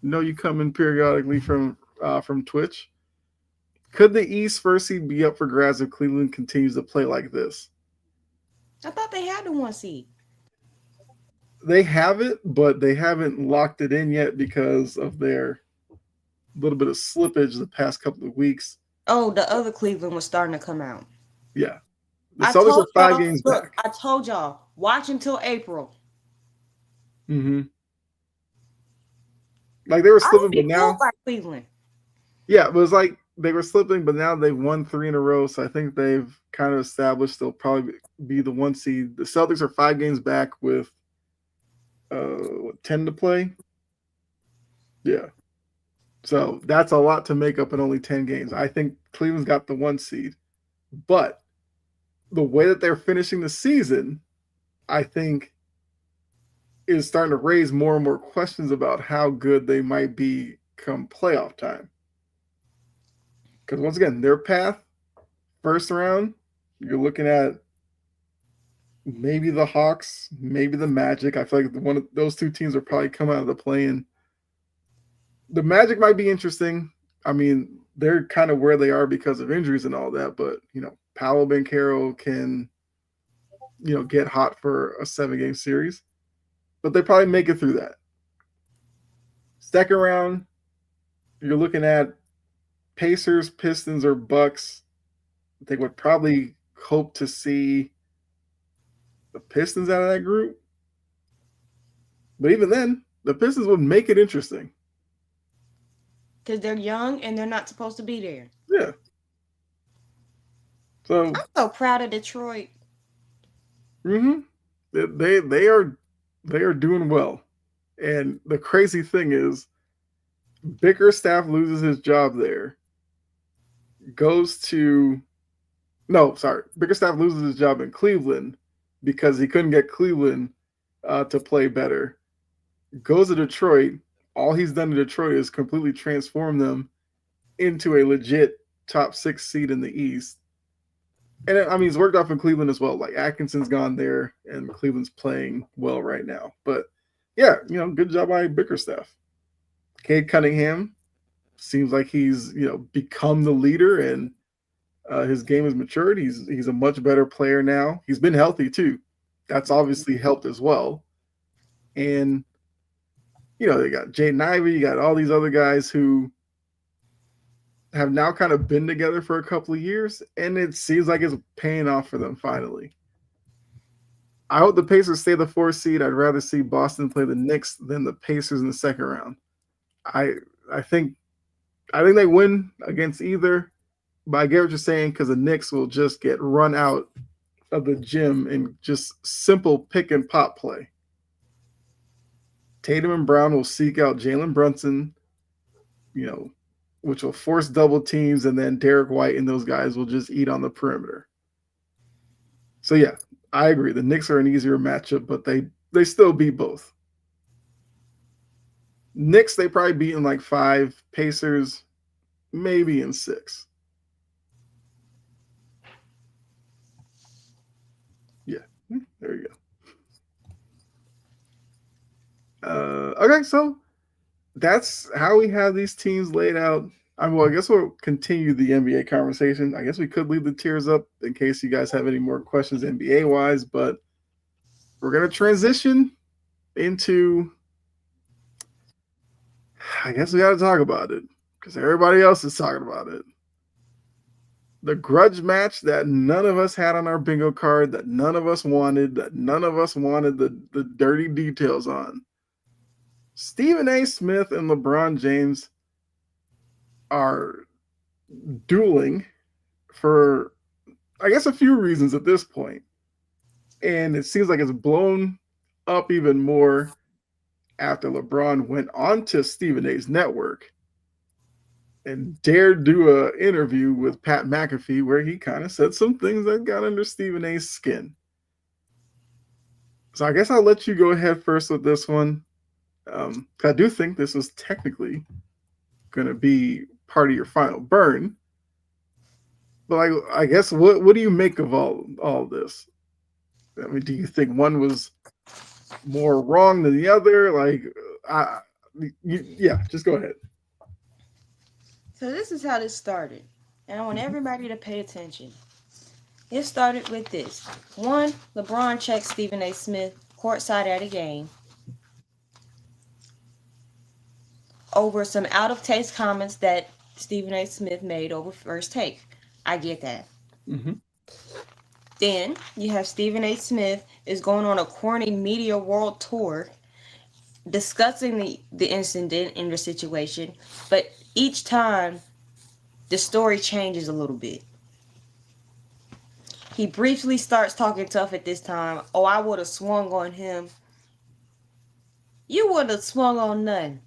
Know you come in periodically from Twitch. Could the East first seed be up for grabs if Cleveland continues to play like this? I thought they had the 1 seed. They have it, but they haven't locked it in yet because of their little bit of slippage the past couple of weeks. Oh, the other Cleveland was starting to come out. Yeah, the I Celtics told are 5 games y'all, look, back. I told y'all, watch until April. Mm-hmm. Like they were I don't slipping, but be fooled now, by Cleveland. yeah, it was like they were slipping, but now they've won three in a row. So I think they've kind of established they'll probably be the one seed. The Celtics are 5 games back with 10 to play. Yeah, so that's a lot to make up in only 10 games. I think Cleveland's got the one seed, but the way that they're finishing the season, I think is starting to raise more and more questions about how good they might be come playoff time. Because once again, their path, first round, you're looking at maybe the Hawks, maybe the Magic. I feel like one of those two teams will probably come out of the play-in. The Magic might be interesting. I mean, they're kind of where they are because of injuries and all that, but Paolo Banchero can get hot for a 7-game series, but they probably make it through that. Second round, you're looking at Pacers, Pistons, or Bucks. They would probably hope to see the Pistons out of that group. But even then, the Pistons would make it interesting. Because they're young and they're not supposed to be there. Yeah. So I'm so proud of Detroit. mm-hmm. they are doing well. And the crazy thing is, Bickerstaff loses his job there, goes to no, sorry, Bickerstaff loses his job in Cleveland because he couldn't get Cleveland to play better. Goes to Detroit. All he's done in Detroit is completely transform them into a legit top 6 seed in the East. And I mean, he's worked off in Cleveland as well. Like Atkinson's gone there, and Cleveland's playing well right now. But yeah, good job by Bickerstaff. Cade Cunningham seems like he's become the leader, and his game has matured. He's a much better player now. He's been healthy too. That's obviously helped as well. And they got Jaden Ivey, you got all these other guys who have now kind of been together for a couple of years, and it seems like it's paying off for them finally. I hope the Pacers stay the 4th seed. I'd rather see Boston play the Knicks than the Pacers in the second round. I I think they win against either, but I get what you're saying because the Knicks will just get run out of the gym in just simple pick and pop play. Tatum and Brown will seek out Jalen Brunson, you know, which will force double teams, and then Derek White and those guys will just eat on the perimeter. So yeah, I agree. The Knicks are an easier matchup, but they still beat both. Knicks they probably beat in like 5. Pacers maybe in 6. Yeah, there you go. Okay, so that's how we have these teams laid out. Well, I guess we'll continue the NBA conversation. I guess we could leave the tiers up in case you guys have any more questions NBA wise, but we're gonna transition into. I guess we got to talk about it because everybody else is talking about it. The grudge match that none of us had on our bingo card, that none of us wanted, the dirty details on. Stephen A. Smith and LeBron James are dueling for, I guess, a few reasons at this point. And it seems like it's blown up even more after LeBron went onto Stephen A.'s network and dared do an interview with Pat McAfee where he kind of said some things that got under Stephen A.'s skin. So I guess I'll let you go ahead first with this one. I do think this was technically going to be part of your final burn. But I guess what do you make of all this? I mean, do you think one was more wrong than the other? Yeah, just go ahead. So this is how this started. And I want everybody to pay attention. It started with this. One, LeBron checked Stephen A. Smith courtside at a game over some out of taste comments that Stephen A. Smith made over First Take. I get that. Mm-hmm. Then you have Stephen A. Smith is going on a corny media world tour discussing the incident and the situation, but each time the story changes a little bit. He briefly starts talking tough at this time. Oh, I would have swung on him. You wouldn't have swung on none.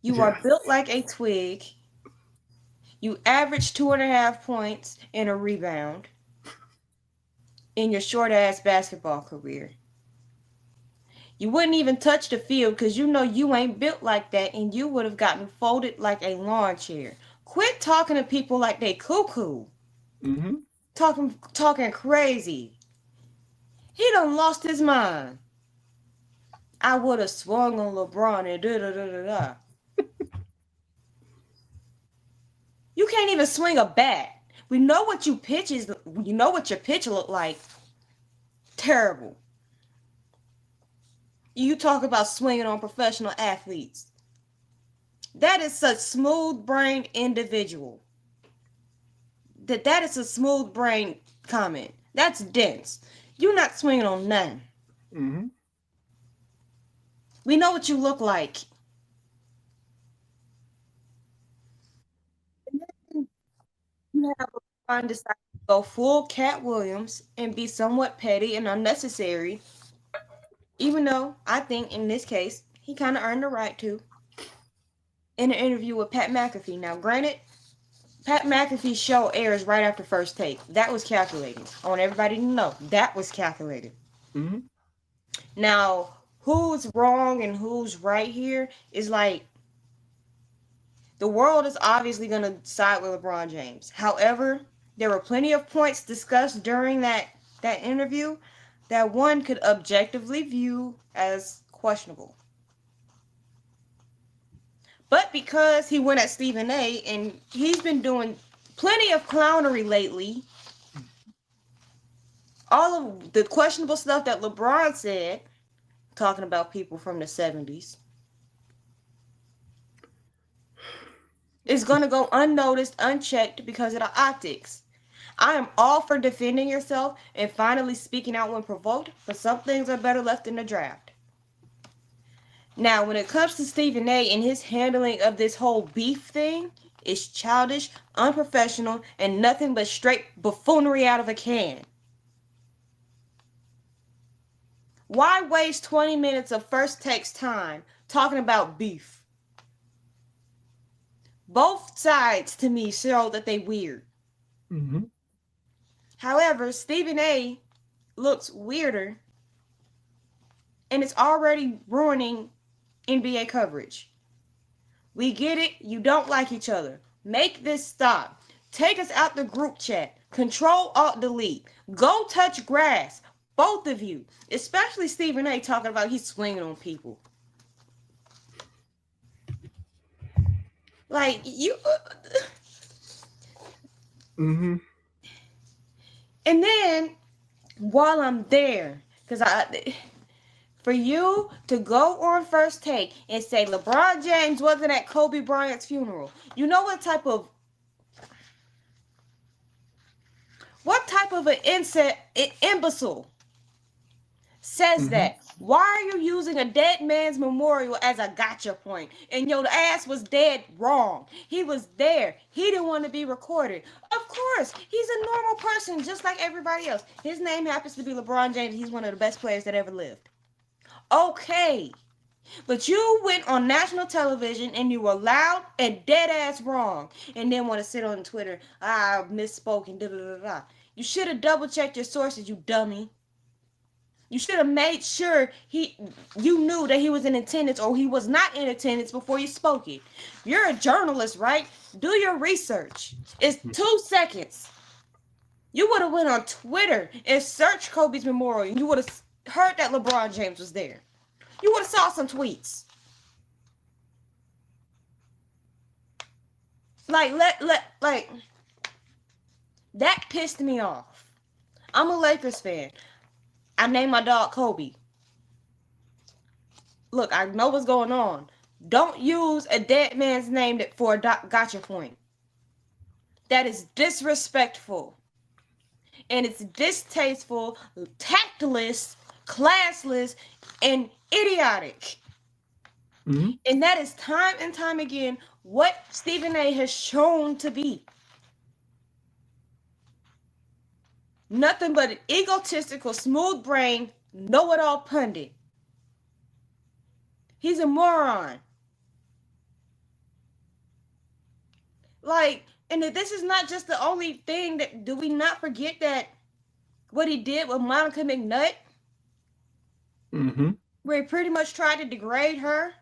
You are built like a twig. You average 2.5 points and a rebound in your short ass basketball career. You wouldn't even touch the field because you know you ain't built like that and you would have gotten folded like a lawn chair. Quit talking to people like they cuckoo. Mm-hmm. Talking crazy. He done lost his mind. I would have swung on LeBron and da da da da da. You can't even swing a bat. We know what you pitch is. You know what your pitch look like. Terrible. You talk about swinging on professional athletes. That is such smooth-brained individual. That is a smooth-brained comment. That's dense. You're not swinging on none. Mm-hmm. We know what you look like. You have LeBron decide to go full Cat Williams and be somewhat petty and unnecessary, even though I think in this case he kind of earned the right to. In an interview with Pat McAfee. Now, granted, Pat McAfee's show airs right after First Take. That was calculated. I want everybody to know that was calculated. Mm-hmm. Now, who's wrong and who's right here is like the world is obviously going to side with LeBron James. However, there were plenty of points discussed during that interview that one could objectively view as questionable. But because he went at Stephen A. and he's been doing plenty of clownery lately, all of the questionable stuff that LeBron said, talking about people from the 70s, is going to go unnoticed, unchecked because of the optics. I am all for defending yourself and finally speaking out when provoked, but some things are better left in the draft. Now, when it comes to Stephen A. and his handling of this whole beef thing, it's childish, unprofessional, and nothing but straight buffoonery out of a can. Why waste 20 minutes of First Take's time talking about beef? Both sides, to me, show that they weird. Mm-hmm. However, Stephen A. looks weirder, and it's already ruining NBA coverage. We get it. You don't like each other. Make this stop. Take us out the group chat. Control Alt Delete. Go touch grass. Both of you. Especially Stephen A. talking about he's swinging on people. Like, you. Mm-hmm. And then, while I'm there, because for you to go on First Take and say LeBron James wasn't at Kobe Bryant's funeral, you know what type of an imbecile says Mm-hmm. that? Why are you using a dead man's memorial as a gotcha point? And your ass was dead wrong. He was there. He didn't want to be recorded. Of course, he's a normal person just like everybody else. His name happens to be LeBron James. He's one of the best players that ever lived. Okay. But you went on national television and you were loud and dead ass wrong. And then want to sit on Twitter, I misspoke and da da da da. You should have double checked your sources, you dummy. You should have made sure you knew that he was in attendance or he was not in attendance before you spoke it. You're a journalist, right? Do your research. It's 2 seconds. You would have went on Twitter and searched Kobe's memorial and you would have heard that LeBron James was there. You would have saw some tweets. Like that pissed me off. I'm a Lakers fan. I named my dog Kobe. Look, I know what's going on. Don't use a dead man's name for a gotcha point. That is disrespectful. And it's distasteful, tactless, classless, and idiotic. Mm-hmm. And that is time and time again what Stephen A has shown to be. Nothing but an egotistical, smooth brain, know it all pundit. He's a moron. Like, and this is not just the only thing that, do we not forget that what he did with Monica McNutt, Mm-hmm. where he pretty much tried to degrade her,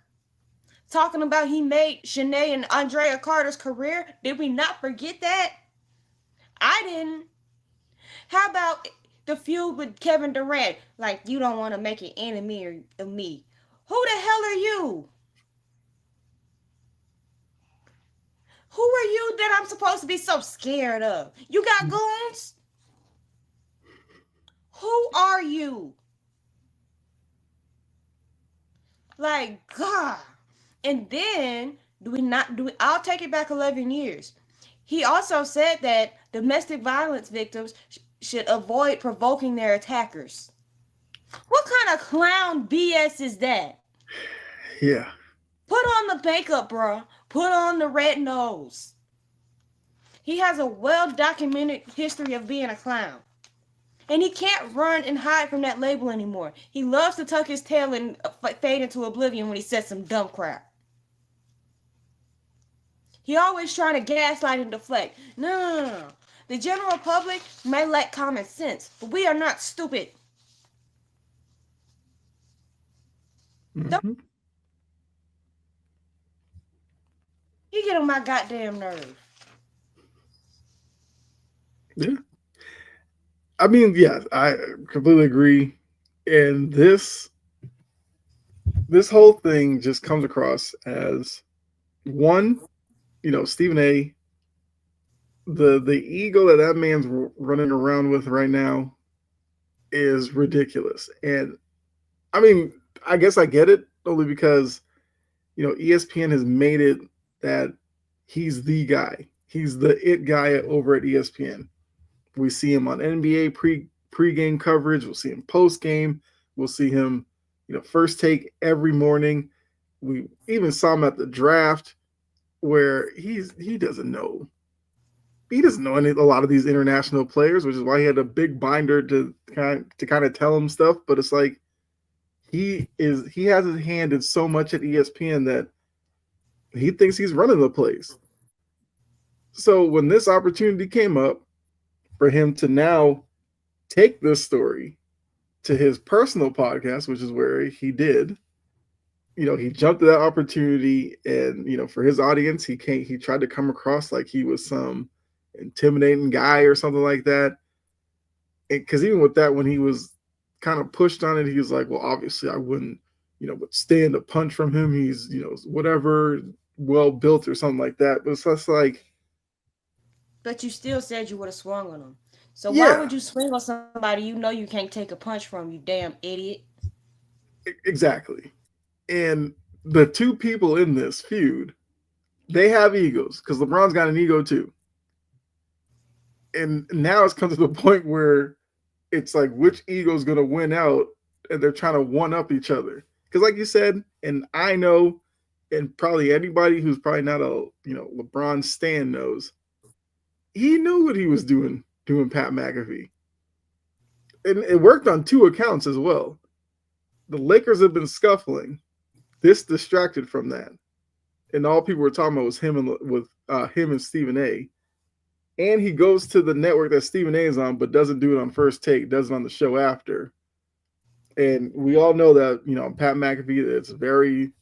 talking about he made Shanae and Andrea Carter's career. Did we not forget that? I didn't. How about the feud with Kevin Durant? Like, you don't want to make an enemy of me. Who the hell are you? Who are you that I'm supposed to be so scared of? You got goons? Who are you? Like, God. And then, I'll take it back 11 years. He also said that domestic violence victims should avoid provoking their attackers. What kind of clown BS is that? Yeah. Put on the makeup, bro. Put on the red nose. He has a well-documented history of being a clown. And he can't run and hide from that label anymore. He loves to tuck his tail and fade into oblivion when he says some dumb crap. He always trying to gaslight and deflect. No. The general public may lack common sense, but we are not stupid. Mm-hmm. He get on my goddamn nerve. Yeah. I mean, yeah, I completely agree. And this whole thing just comes across as one, Stephen A. The ego that man's running around with right now is ridiculous. And I mean, I guess I get it only because ESPN has made it that he's the guy. He's the it guy over at ESPN. We see him on NBA pregame coverage. We'll see him post game. We'll see him, first take every morning. We even saw him at the draft, where he doesn't know. He doesn't know a lot of these international players, which is why he had a big binder to kind of tell him stuff. But it's like he has his hand in so much at ESPN that he thinks he's running the place. So when this opportunity came up for him to now take this story to his personal podcast, which is where he did, he jumped at that opportunity, and for his audience, he tried to come across like he was some intimidating guy or something like that. Because even with that, when he was kind of pushed on it, he was like, well, obviously I wouldn't, withstand a punch from him. He's, whatever, well built or something like that. But it's just like, But you still said you would have swung on him. So why yeah, would you swing on somebody you know you can't take a punch from, you damn idiot? exactly. And the two people in this feud, they have egos because LeBron's got an ego too. And now it's come to the point where it's like which ego is going to win out, and they're trying to one up each other. Because, like you said, and I know, and probably anybody who's probably not a LeBron stan knows, he knew what he was doing Pat McAfee, and it worked on two accounts as well. The Lakers have been scuffling. This distracted from that, and all people were talking about was him and Stephen A. And he goes to the network that Stephen A is on, but doesn't do it on First Take, does it on the show after. And we all know that, Pat McAfee, it's very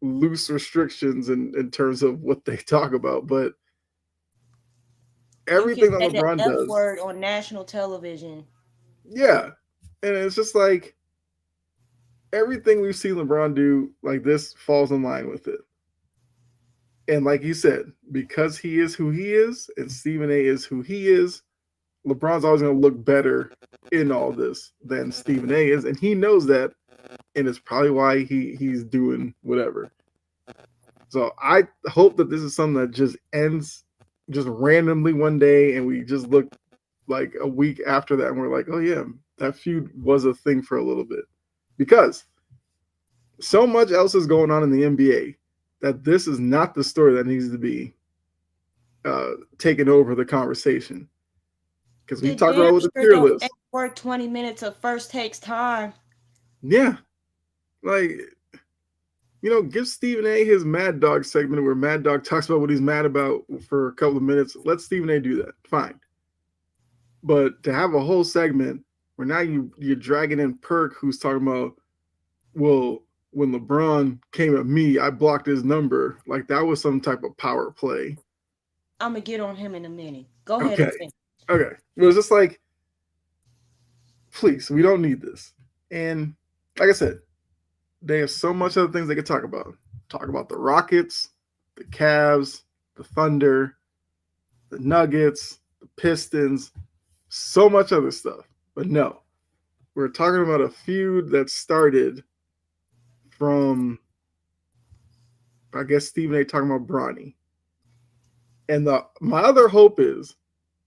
loose restrictions in terms of what they talk about. But You can everything that say the LeBron F does, word on national television. yeah. And it's just like everything we've seen LeBron do, like this falls in line with it. And like you said, because he is who he is and Stephen A is who he is, LeBron's always going to look better in all this than Stephen A is, and he knows that, and it's probably why he's doing whatever. So I hope that this is something that just ends just randomly one day, and we just look like a week after that, and we're like, oh yeah, that feud was a thing for a little bit, because so much else is going on in the NBA that this is not the story that needs to be taking over the conversation. Because we It talked about damn with the sure tier don't list. ain't worth 20 minutes of first takes time. Yeah, like, give Stephen A his Mad Dog segment where Mad Dog talks about what he's mad about for a couple of minutes. Let Stephen A do that. Fine. But to have a whole segment where now you're dragging in Perk, who's talking about, well, when LeBron came at me, I blocked his number. Like that was some type of power play. I'm gonna get on him in a minute. Go ahead Okay. and finish. Okay. It was just like, please, we don't need this. And like I said, they have so much other things they could talk about. Talk about the Rockets, the Cavs, the Thunder, the Nuggets, the Pistons, so much other stuff. But no, we're talking about a feud that started from, I guess, Stephen A talking about Bronny. And my other hope is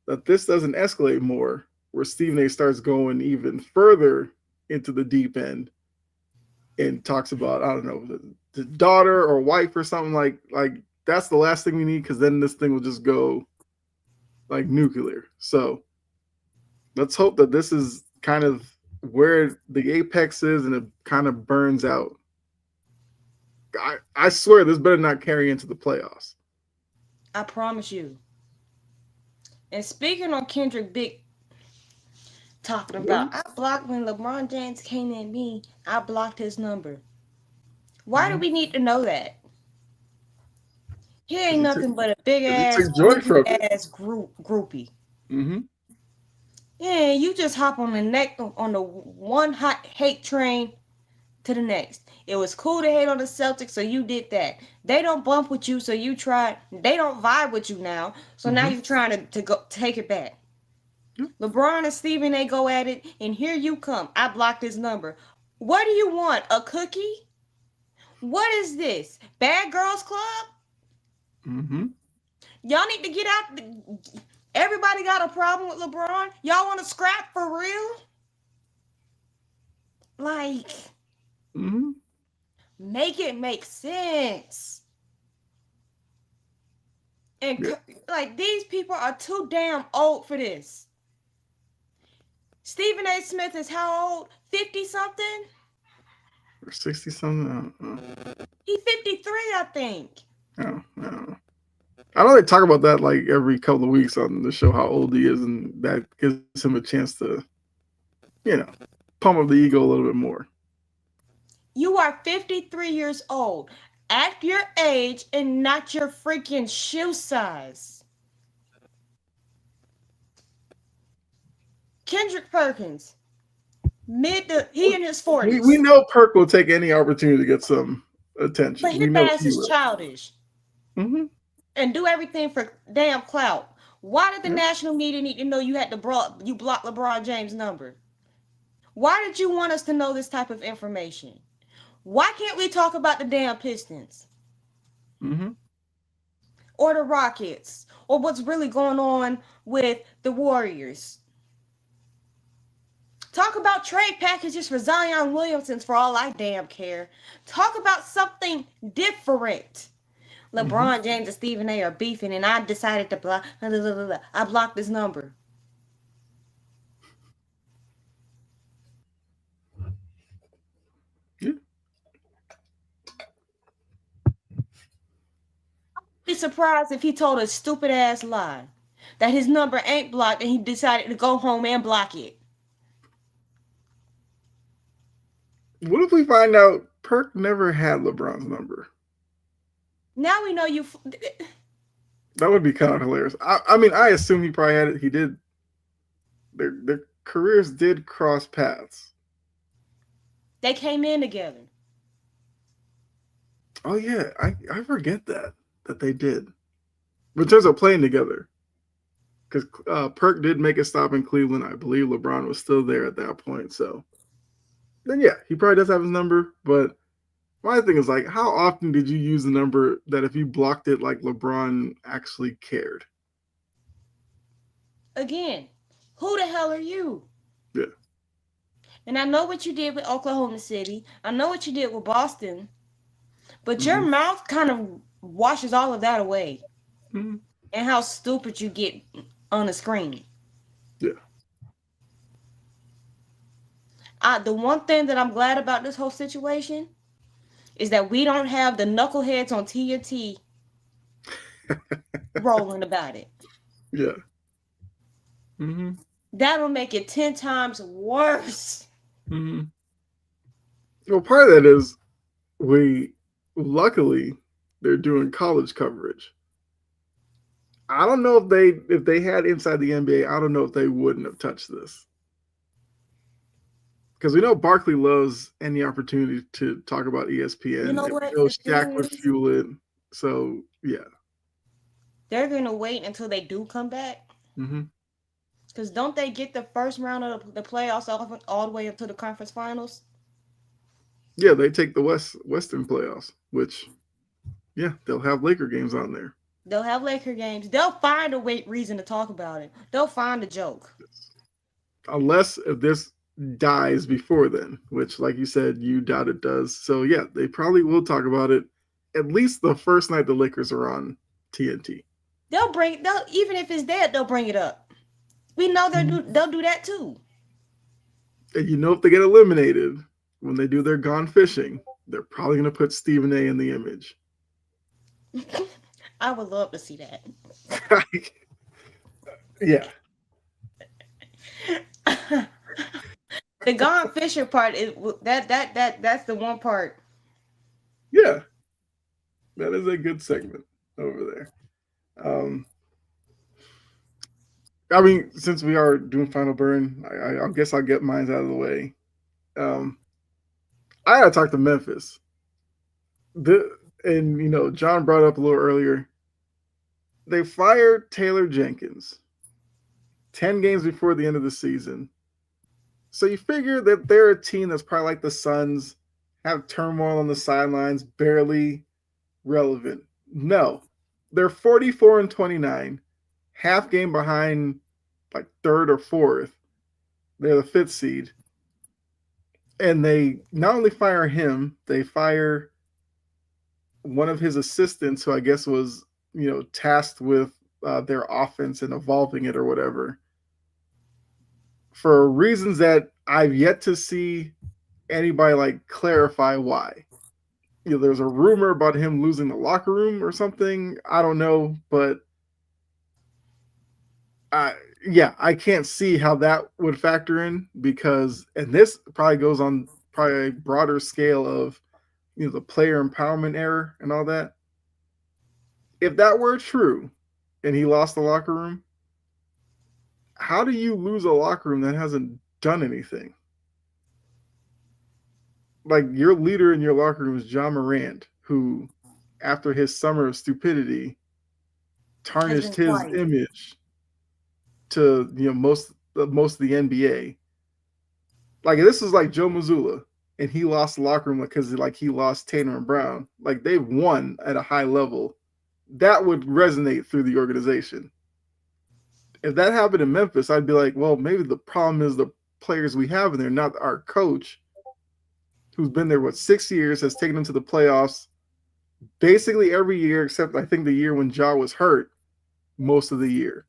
that this doesn't escalate more, where Stephen A starts going even further into the deep end and talks about, I don't know, the daughter or wife or something like that's the last thing we need, because then this thing will just go like nuclear. So let's hope that this is kind of where the apex is and it kind of burns out. I swear this better not carry into the playoffs. I promise you. And speaking on Kendrick Big talking about, I blocked when LeBron James came at me, I blocked his number. Why do we need to know that? He ain't nothing but a big He ass, took joy goofy from it. ass groupie. Mm-hmm. Yeah, you just hop on the one hot hate train to the next. It was cool to hate on the Celtics, so you did that. They don't bump with you, so you tried. They don't vibe with you now, so now you're trying to go take it back. LeBron and Stephen, they go at it, and here you come. I blocked his number. What do you want? A cookie? What is this? Bad Girls Club? Mm-hmm. Y'all need to get out. Everybody got a problem with LeBron. Y'all want to scrap for real? Like, Mm-hmm. make it make sense. And Yeah. like, these people are too damn old for this. Stephen A. Smith is how old? 50 something? Or 60 something. He 53, I think. I know they talk about that like every couple of weeks on the show, how old he is, and that gives him a chance to, you know, pump up the ego a little bit more. You are 53 years old. Act your age and not your freaking shoe size. Kendrick Perkins, he in his We 40s. know Perk will take any opportunity to get some But attention. his We know ass he is will. childish Mm-hmm. and do everything for damn clout. Why did the Yeah. national media need to know you blocked LeBron James' number? Why did you want us to know this type of information? Why can't we talk about the damn Pistons Mm-hmm. or the Rockets or what's really going on with the Warriors? Talk about trade packages for Zion Williamson for all I damn care. Talk about something different. Mm-hmm. LeBron James and Stephen A are beefing, and I decided to block. I blocked this number. Yeah. Be surprised if he told a stupid ass lie that his number ain't blocked, and he decided to go home and block it. What if we find out Perk never had LeBron's number? Now we know you. That would be kind of hilarious. I mean, I assume he probably had it. He did. Their careers did cross paths. They came in together. Oh yeah, I forget that they did. In terms of playing together. because Perk did make a stop in Cleveland. I believe LeBron was still there at that point. So then, yeah, he probably does have his number. But my thing is like, how often did you use the number that if you blocked it, like LeBron actually cared? Again, who the hell are you? Yeah. And I know what you did with Oklahoma City. I know what you did with Boston. But your Mm-hmm. mouth kind of washes all of that away. Mm-hmm. And how stupid you get on the screen. Yeah. The one thing that I'm glad about this whole situation is that we don't have the knuckleheads on TNT rolling about it. Yeah. Mm-hmm. That'll make it 10 times worse. Mm-hmm. Well, part of that is we luckily they're doing college coverage. I don't know if they had inside the NBA. I don't know if they wouldn't have touched this because we know Barkley loves any opportunity to talk about You ESPN, know and we what? know The Shaq thing would is, fuel it. So yeah. they're going to wait until they do come back. Mm-hmm. Because don't they get the first round of the playoffs all the way up to the conference finals? Yeah, they take the Western playoffs, which yeah, they'll have Laker games on there. They'll have Laker games. They'll find a reason to talk about it. They'll find a joke. Unless if this dies before then, which, like you said, you doubt it does. So yeah, they probably will talk about it at least the first night the Lakers are on TNT. They'll even if it's dead, they'll bring it up. We know they'll do that too. And you know, if they get eliminated when they do their gone fishing, they're probably going to put Stephen A in the image. I would love to see that. Yeah. The Gone Fisher part is that's the one part. Yeah. That is a good segment over there. I mean, since we are doing Final Burn, I guess I'll get mine out of the way. Um, I gotta talk to Memphis. And you know, John brought up a little earlier. They fired Taylor Jenkins 10 games before the end of the season. So you figure that they're a team that's probably like the Suns, have turmoil on the sidelines, barely relevant. No, they're 44-29, half game behind like third or fourth. They're the fifth seed. And they not only fire him, they fire one of his assistants, who I guess was, you know, tasked with their offense and evolving it or whatever, for reasons that I've yet to see anybody like clarify why. You know, there's a rumor about him losing the locker room or something. I don't know, but I yeah, I can't see how that would factor in because, and this probably goes on probably a broader scale of, you know, the player empowerment error and all that. If that were true, and he lost the locker room, how do you lose a locker room that hasn't done anything? Like, your leader in your locker room is John Morant, who, after his summer of stupidity, Has tarnished been his quiet. image to, you know, most of the NBA. Like, this is like Joe Mazzulla, and he lost the locker room because like he lost Tatum and Brown. Like, they've won at a high level. That would resonate through the organization. If that happened in Memphis, I'd be like, well, maybe the problem is the players we have in there, not our coach, who's been there, what, 6 years, has taken them to the playoffs basically every year, except I think the year when Ja was hurt most of the year.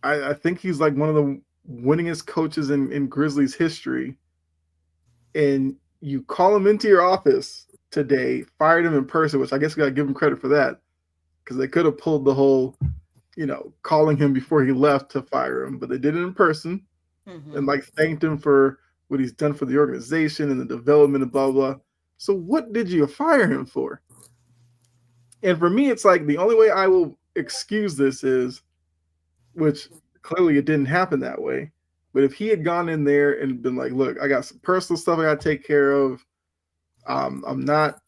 I think he's like one of the winningest coaches in Grizzlies history. And you call him into your office today, fired him in person, which I guess we got to give him credit for that because they could have pulled the whole, you know, calling him before he left to fire him, but they did it in person and like thanked him for what he's done for the organization and the development and blah blah. So what did you fire him for? And for me, it's like the only way I will excuse this is, which clearly it didn't happen that way. But if he had gone in there and been like, "Look, I got some personal stuff I got to take care of. I'm not,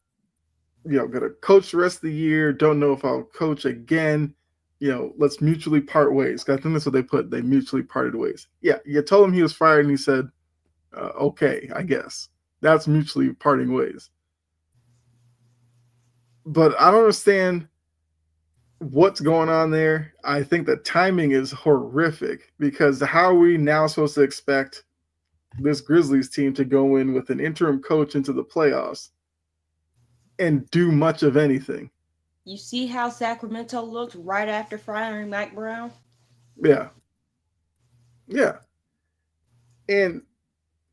you know, gonna coach the rest of the year. Don't know if I'll coach again. let's mutually part ways. 'Cause I think that's what they put. They mutually parted ways. Yeah, you told him he was fired, and he said, "Okay, I guess that's mutually parting ways." But I don't understand what's going on there. I think the timing is horrific because how are we now supposed to expect this Grizzlies team to go in with an interim coach into the playoffs and do much of anything? You see how Sacramento looked right after firing Mike Brown? Yeah, yeah, and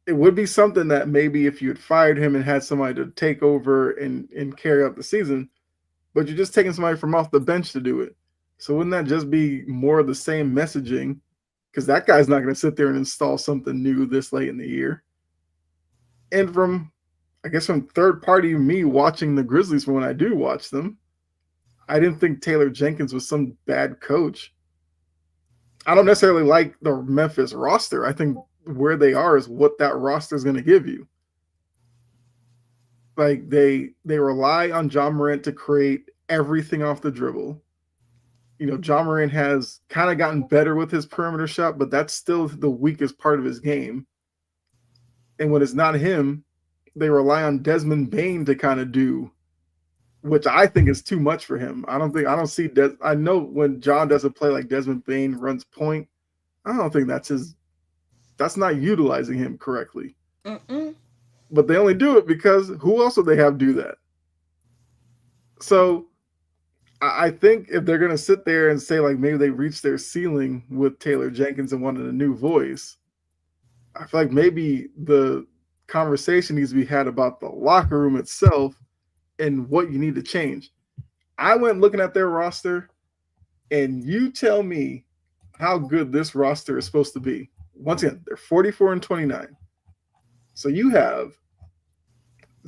it would be something that maybe if you had fired him and had somebody to take over and carry out the season, but you're just taking somebody from off the bench to do it. So wouldn't that just be more of the same messaging? Because that guy's not going to sit there and install something new this late in the year. And I guess from third party me watching the Grizzlies from when I do watch them, I didn't think Taylor Jenkins was some bad coach. I don't necessarily like the Memphis roster. I think where they are is what that roster is going to give you. Like they rely on John Morant to create everything off the dribble. John Morant has kind of gotten better with his perimeter shot, but that's still the weakest part of his game. And when it's not him, they rely on Desmond Bane to kind of do, which I think is too much for him. I don't see I know when John doesn't play like Desmond Bane runs point, I don't think that's not utilizing him correctly. Mm-mm. But they only do it because who else would they have do that? So I think if they're going to sit there and say like maybe they reached their ceiling with Taylor Jenkins and wanted a new voice, I feel like maybe the conversation needs to be had about the locker room itself and what you need to change. I went looking at their roster, and you tell me how good this roster is supposed to be. Once again, they're 44 and 29. So you have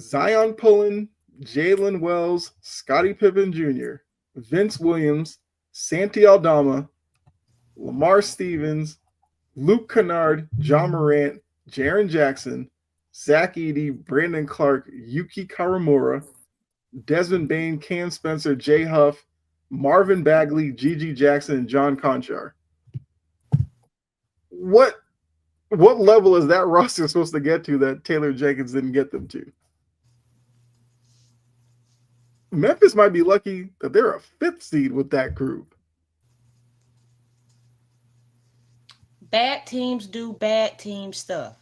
Zion Pullen, Jalen Wells, Scottie Pippen Jr., Vince Williams, Santi Aldama, Lamar Stevens, Luke Kennard, John Morant, Jaren Jackson, Zach Edey, Brandon Clark, Yuki Karamura, Desmond Bane, Cam Spencer, Jay Huff, Marvin Bagley, Gigi Jackson, and John Conchar. What level is that roster supposed to get to that Taylor Jenkins didn't get them to? Memphis might be lucky that they're a fifth seed with that group. Bad teams do bad team stuff.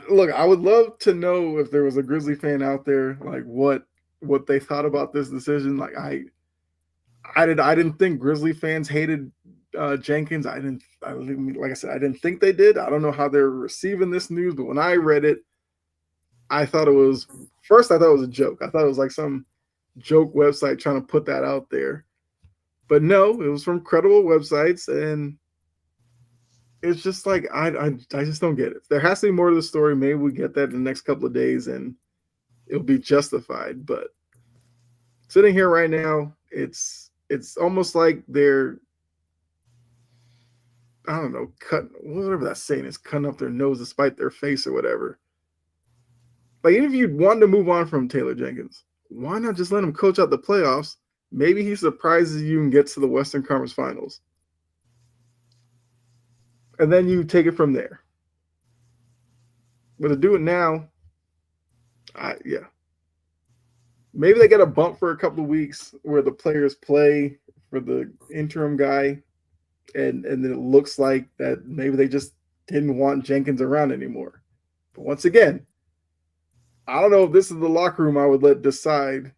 Look, I would love to know if there was a Grizzly fan out there, like what they thought about this decision. Like I didn't think Grizzly fans hated Jenkins. Like I said, I didn't think they did. I don't know how they're receiving this news, but when I read it, I thought it was a joke. I thought it was like some joke website trying to put that out there. But no, it was from credible websites, and it's just like I just don't get it. There has to be more to the story. Maybe we get that in the next couple of days and it'll be justified. But sitting here right now, it's almost like they're, I don't know, whatever that saying is, cutting up their nose to spite their face or whatever. Like, even if you wanted to move on from Taylor Jenkins, why not just let him coach out the playoffs? Maybe he surprises you and gets to the Western Conference Finals. And then you take it from there. But to do it now, yeah. Maybe they get a bump for a couple of weeks where the players play for the interim guy, and then it looks like that maybe they just didn't want Jenkins around anymore. But once again, I don't know if this is the locker room I would let decide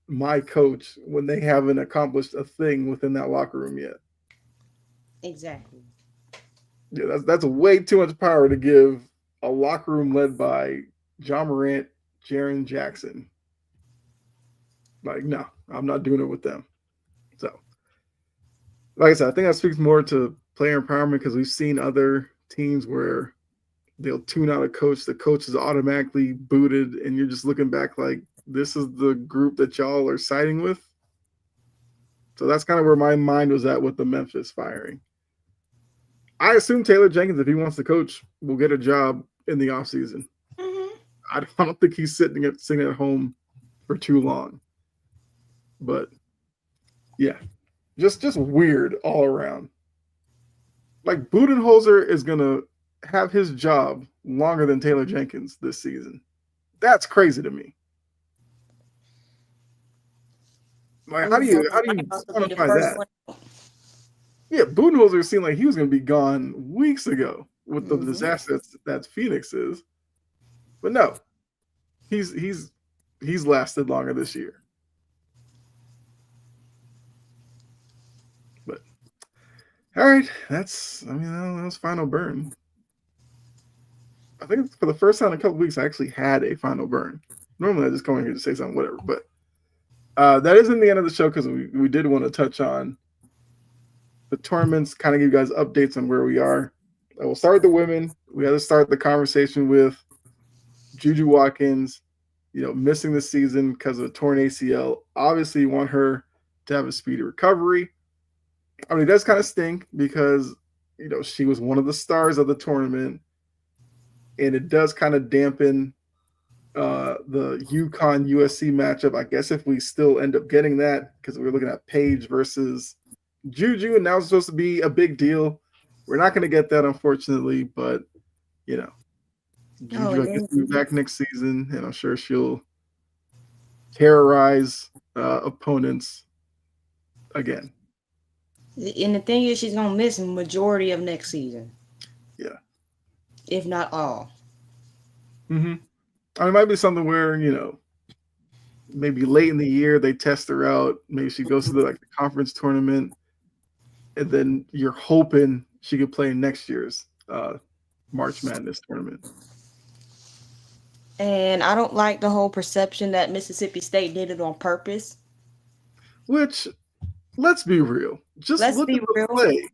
my coach when they haven't accomplished a thing within that locker room yet. Exactly. Yeah, that's way too much power to give a locker room led by John Morant, Jaren Jackson. Like, no, I'm not doing it with them. So, like I said, I think that speaks more to player empowerment because we've seen other teams where they'll tune out a coach, the coach is automatically booted, and you're just looking back like, this is the group that y'all are siding with. So that's kind of where my mind was at with the Memphis firing. I assume Taylor Jenkins, if he wants to coach, will get a job in the offseason. Mm-hmm. I don't think he's sitting at home for too long. But yeah, Just weird all around. Like Budenholzer is gonna have his job longer than Taylor Jenkins this season. That's crazy to me. Like, how do you Also be the quantify first that? one. Yeah, Budenholzer seemed like he was gonna be gone weeks ago with the Mm-hmm. disaster that Phoenix is, but no, he's he's he's lasted longer this year. But all right, that's that was final burn. I think for the first time in a couple weeks, I actually had a final burn. Normally, I just come in here to say something, whatever. But that isn't the end of the show because we did want to touch on the tournaments, kind of give you guys updates on where we are. We'll start with the women. We had to start the conversation with Juju Watkins, missing the season because of a torn ACL. Obviously, you want her to have a speedy recovery. I mean, it does kind of stink because, she was one of the stars of the tournament, and it does kind of dampen the UConn USC matchup. I guess if we still end up getting that, because we were looking at Paige versus Juju, and that was supposed to be a big deal. We're not going to get that, unfortunately, but you know, Oh, Juju, and I guess, then will be back next season, and I'm sure she'll terrorize opponents again. and the thing is, she's gonna miss majority of next season, Yeah. if not all. Mm-hmm. I mean, it might be something where maybe late in the year they test her out. Maybe she goes to the conference tournament, and then you're hoping she could play in next year's March Madness tournament. And I don't like the whole perception that Mississippi State did it on purpose. Which, let's be real, just Let's look be at the real. play.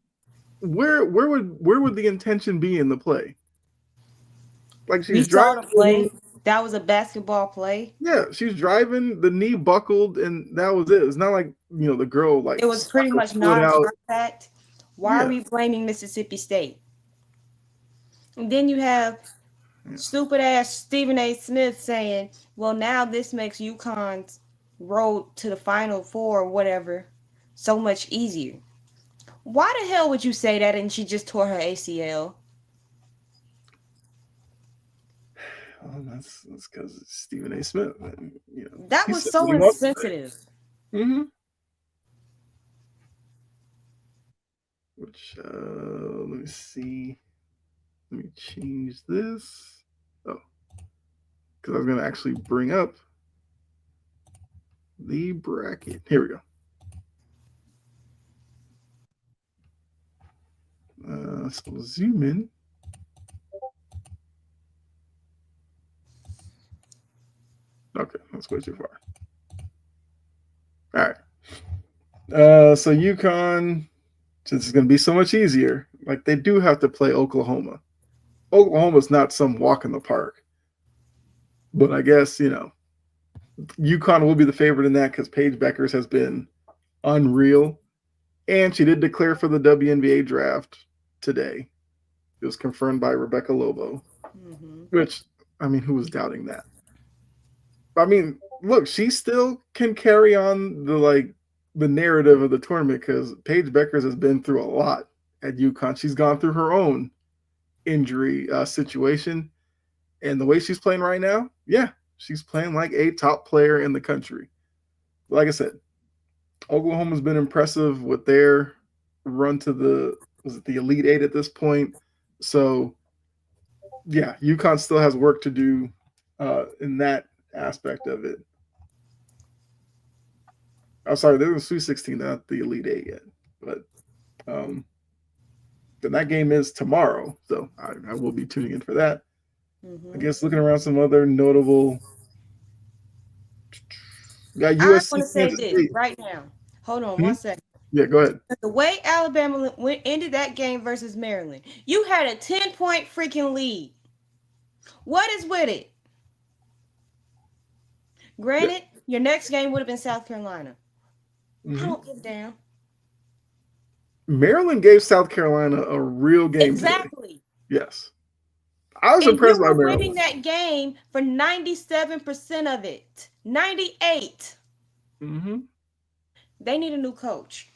Where would the intention be in the play? Like We she's saw driving the the play. knee. That was a basketball play. Yeah, she's driving, the knee buckled, and that was it. It's not like the girl like It was stuck pretty her much foot out. non-contact. Why are Yeah, we blaming Mississippi State? And then you have yeah. stupid ass Stephen A. Smith saying, "Well, now this makes UConn's road to the Final Four or whatever so much easier." Why the hell would you say that? And she just tore her ACL. Well, that's because it's Stephen A. Smith, and That he was said what so he wants to say. insensitive. Mm-hmm. Which let me see. Let me change this. Oh, because I was gonna actually bring up the bracket. Here we go. So zoom in. Okay, that's way too far. All right. So UConn, since it's going to be so much easier, like they do have to play Oklahoma. Oklahoma's not some walk in the park, but I guess UConn will be the favorite in that because Paige Beckers has been unreal, and she did declare for the WNBA draft today. It was confirmed by Rebecca Lobo, Mm-hmm. which I mean, who was doubting that? I mean, look, she still can carry on the narrative of the tournament because Paige Beckers has been through a lot at UConn. She's gone through her own injury situation, and the way she's playing right now, yeah, she's playing like a top player in the country. Like I said, Oklahoma's been impressive with their run to the Elite Eight at this point. So yeah, UConn still has work to do in that aspect of it. I'm sorry, they're in the Sweet 16, not the Elite Eight yet. But um, then that game is tomorrow, so I will be tuning in for that. I Mm-hmm. guess looking around some other notable, we got I USC want to say Kansas this State. right now. Hold on Hmm? one second. Yeah, go ahead. The way Alabama ended that game versus Maryland, you had a 10-point freaking lead. What is with it? Yeah. Granted, your next game would have been South Carolina. I Hmm. don't give a damn. Maryland gave South Carolina a real game today. Exactly. Yes, I was And you impressed by were winning Maryland. that game for 97% of it. 98. Hmm. They need a new coach.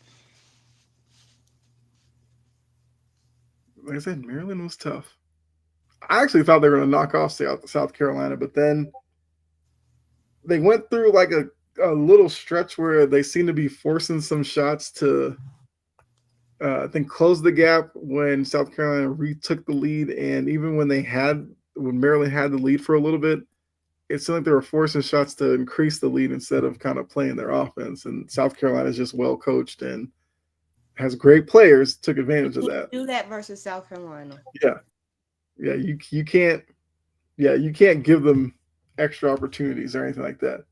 like I said, Maryland was tough. I actually thought they were going to knock off South Carolina, but then they went through like a little stretch where they seemed to be forcing some shots to, I think, close the gap when South Carolina retook the lead. And even when Maryland had the lead for a little bit, it seemed like they were forcing shots to increase the lead instead of kind of playing their offense. And South Carolina is just well coached and has great players, took advantage of You that. do that versus South Carolina. Yeah. Yeah. You can't, yeah, you can't give them extra opportunities or anything like that.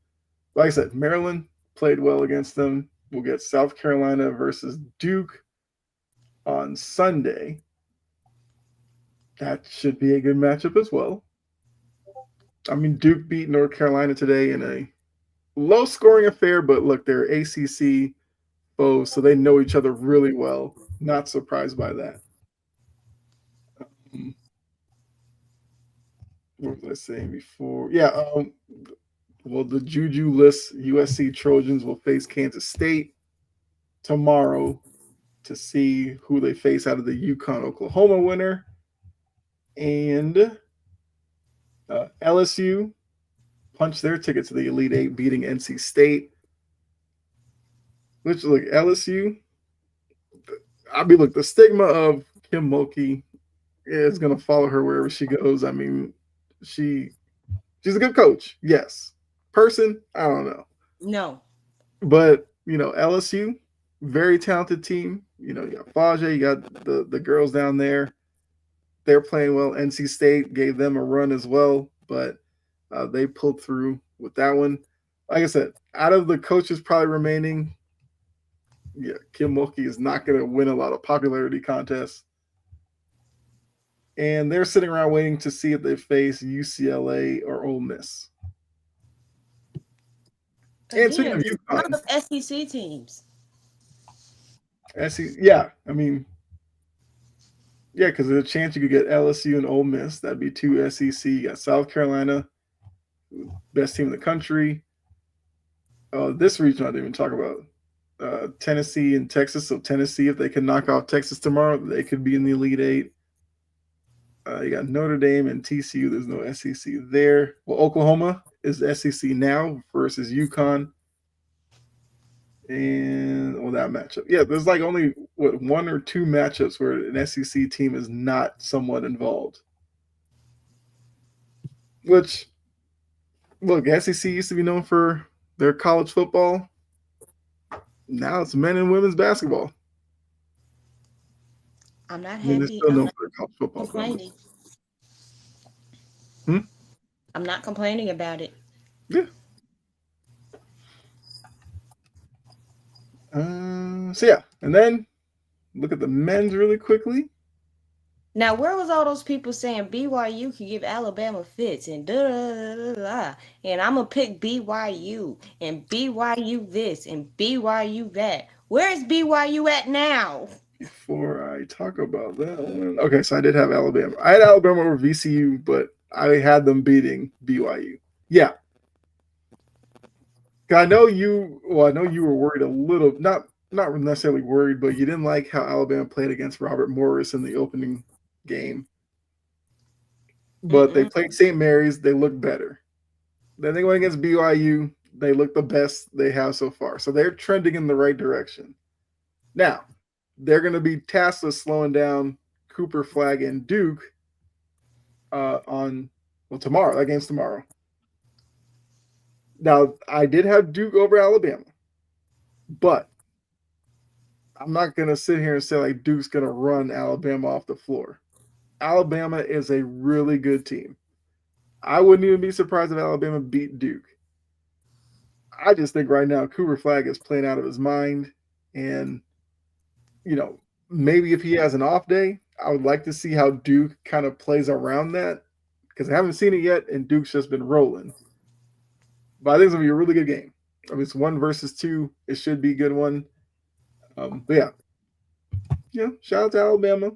Like I said, Maryland played well against them. We'll get South Carolina versus Duke on Sunday. That should be a good matchup as well. I mean, Duke beat North Carolina today in a low scoring affair, but look, they're ACC foes, so they know each other really well. Not surprised by that. Um, what was I saying before? Yeah, well, the Juju list USC Trojans will face Kansas State tomorrow to see who they face out of the UConn Oklahoma winner. And LSU punched their ticket to the Elite Eight, beating NC State. Which, look, LSU, I mean, look, the stigma of Kim Mulkey is going to follow her wherever she goes. I mean, she's a good coach, yes. Person, I don't know. No. But, LSU, very talented team. You got Faja, you got the girls down there. They're playing well. NC State gave them a run as well, but they pulled through with that one. Like I said, out of the coaches probably remaining, yeah, Kim Mulkey is not going to win a lot of popularity contests. And they're sitting around waiting to see if they face UCLA or Ole Miss. And speaking of UConn, of SEC teams. yeah, I mean, yeah, because there's a chance you could get LSU and Ole Miss. That'd be two SEC. You got South Carolina, best team in the country. This region I didn't even talk about. Tennessee and Texas. So Tennessee, if they can knock off Texas tomorrow, they could be in the Elite Eight. You got Notre Dame and TCU. There's no SEC there. Well, Oklahoma is SEC now versus UConn. And that matchup. Yeah, there's like only one or two matchups where an SEC team is not somewhat involved. Which, look, SEC used to be known for their college football. Now it's men and women's basketball. I'm not I mean, they're happy. still I'm known not for their college football. complaining. I'm not complaining about it. Yeah. So yeah, and then look at the men's really quickly. Now, where was all those people saying BYU could give Alabama fits and da da da da, and I'm gonna pick BYU and BYU this and BYU that? Where is BYU at now? Before I talk about that one, okay, so I did have Alabama. I had Alabama over VCU, but I had them beating BYU. Yeah, I know you. Well, I know you were worried a little, not necessarily worried, but you didn't like how Alabama played against Robert Morris in the opening game. But they played St. Mary's. They looked better. Then they went against BYU. They look the best they have so far. So they're trending in the right direction. Now, they're going to be tasked with slowing down Cooper Flag and Duke tomorrow. That game's tomorrow. Now, I did have Duke over Alabama, but I'm not going to sit here and say like Duke's going to run Alabama off the floor. Alabama is a really good team. I wouldn't even be surprised if Alabama beat Duke. I just think right now Cooper Flag is playing out of his mind. And, maybe if he has an off day, I would like to see how Duke kind of plays around that because I haven't seen it yet, and Duke's just been rolling. But I think it's going to be a really good game. I mean, it's 1 versus 2. It should be a good one. But yeah, shout out to Alabama.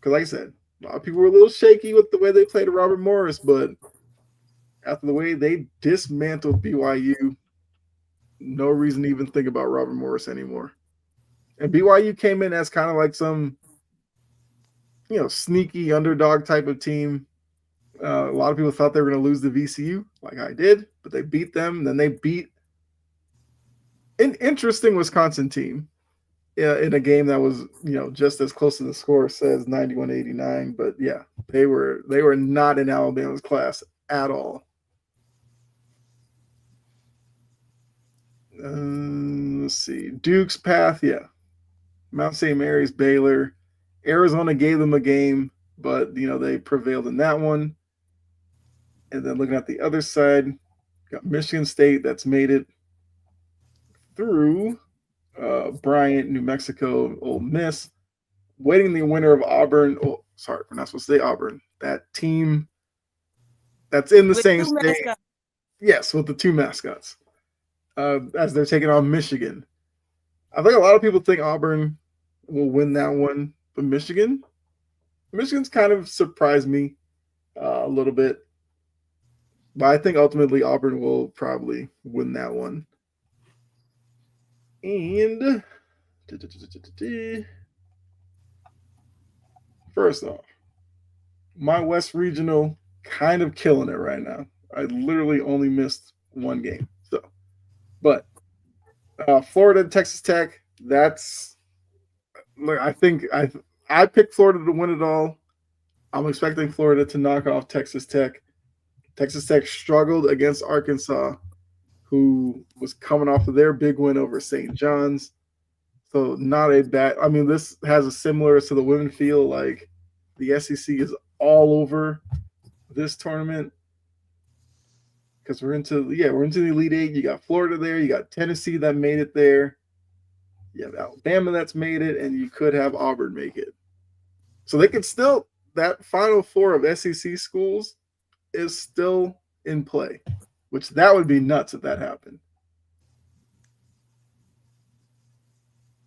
Because like I said, a lot of people were a little shaky with the way they played Robert Morris, but after the way they dismantled BYU, no reason to even think about Robert Morris anymore. And BYU came in as kind of like some sneaky underdog type of team. A lot of people thought they were going to lose the VCU, like I did, but they beat them. Then they beat an interesting Wisconsin team in a game that was just as close to the score says 91-89. But yeah, they were not in Alabama's class at all. Let's see, Duke's path, yeah, Mount St. Mary's, Baylor, Arizona gave them a game, but they prevailed in that one. And then looking at the other side, got Michigan State that's made it through Bryant, New Mexico, Ole Miss, waiting the winner of Auburn. Oh, sorry, we're not supposed to say Auburn. That team that's in the With same two state. mascots. Yes, with the two mascots. As they're taking on Michigan. I think a lot of people think Auburn will win that one, but Michigan's kind of surprised me a little bit. But I think ultimately Auburn will probably win that one. And first off, my West Regional kind of killing it right now. I literally only missed one game. So, but Florida, Texas Tech. That's look. I think I picked Florida to win it all. I'm expecting Florida to knock off Texas Tech. Texas Tech struggled against Arkansas, who was coming off of their big win over St. John's. So not a bad. I mean, this has a similar to the women feel like the SEC is all over this tournament because we're into the Elite Eight. You got Florida there, you got Tennessee that made it there, you have Alabama that's made it, and you could have Auburn make it. So they could still that Final Four of SEC schools is still in play, which that would be nuts if that happened.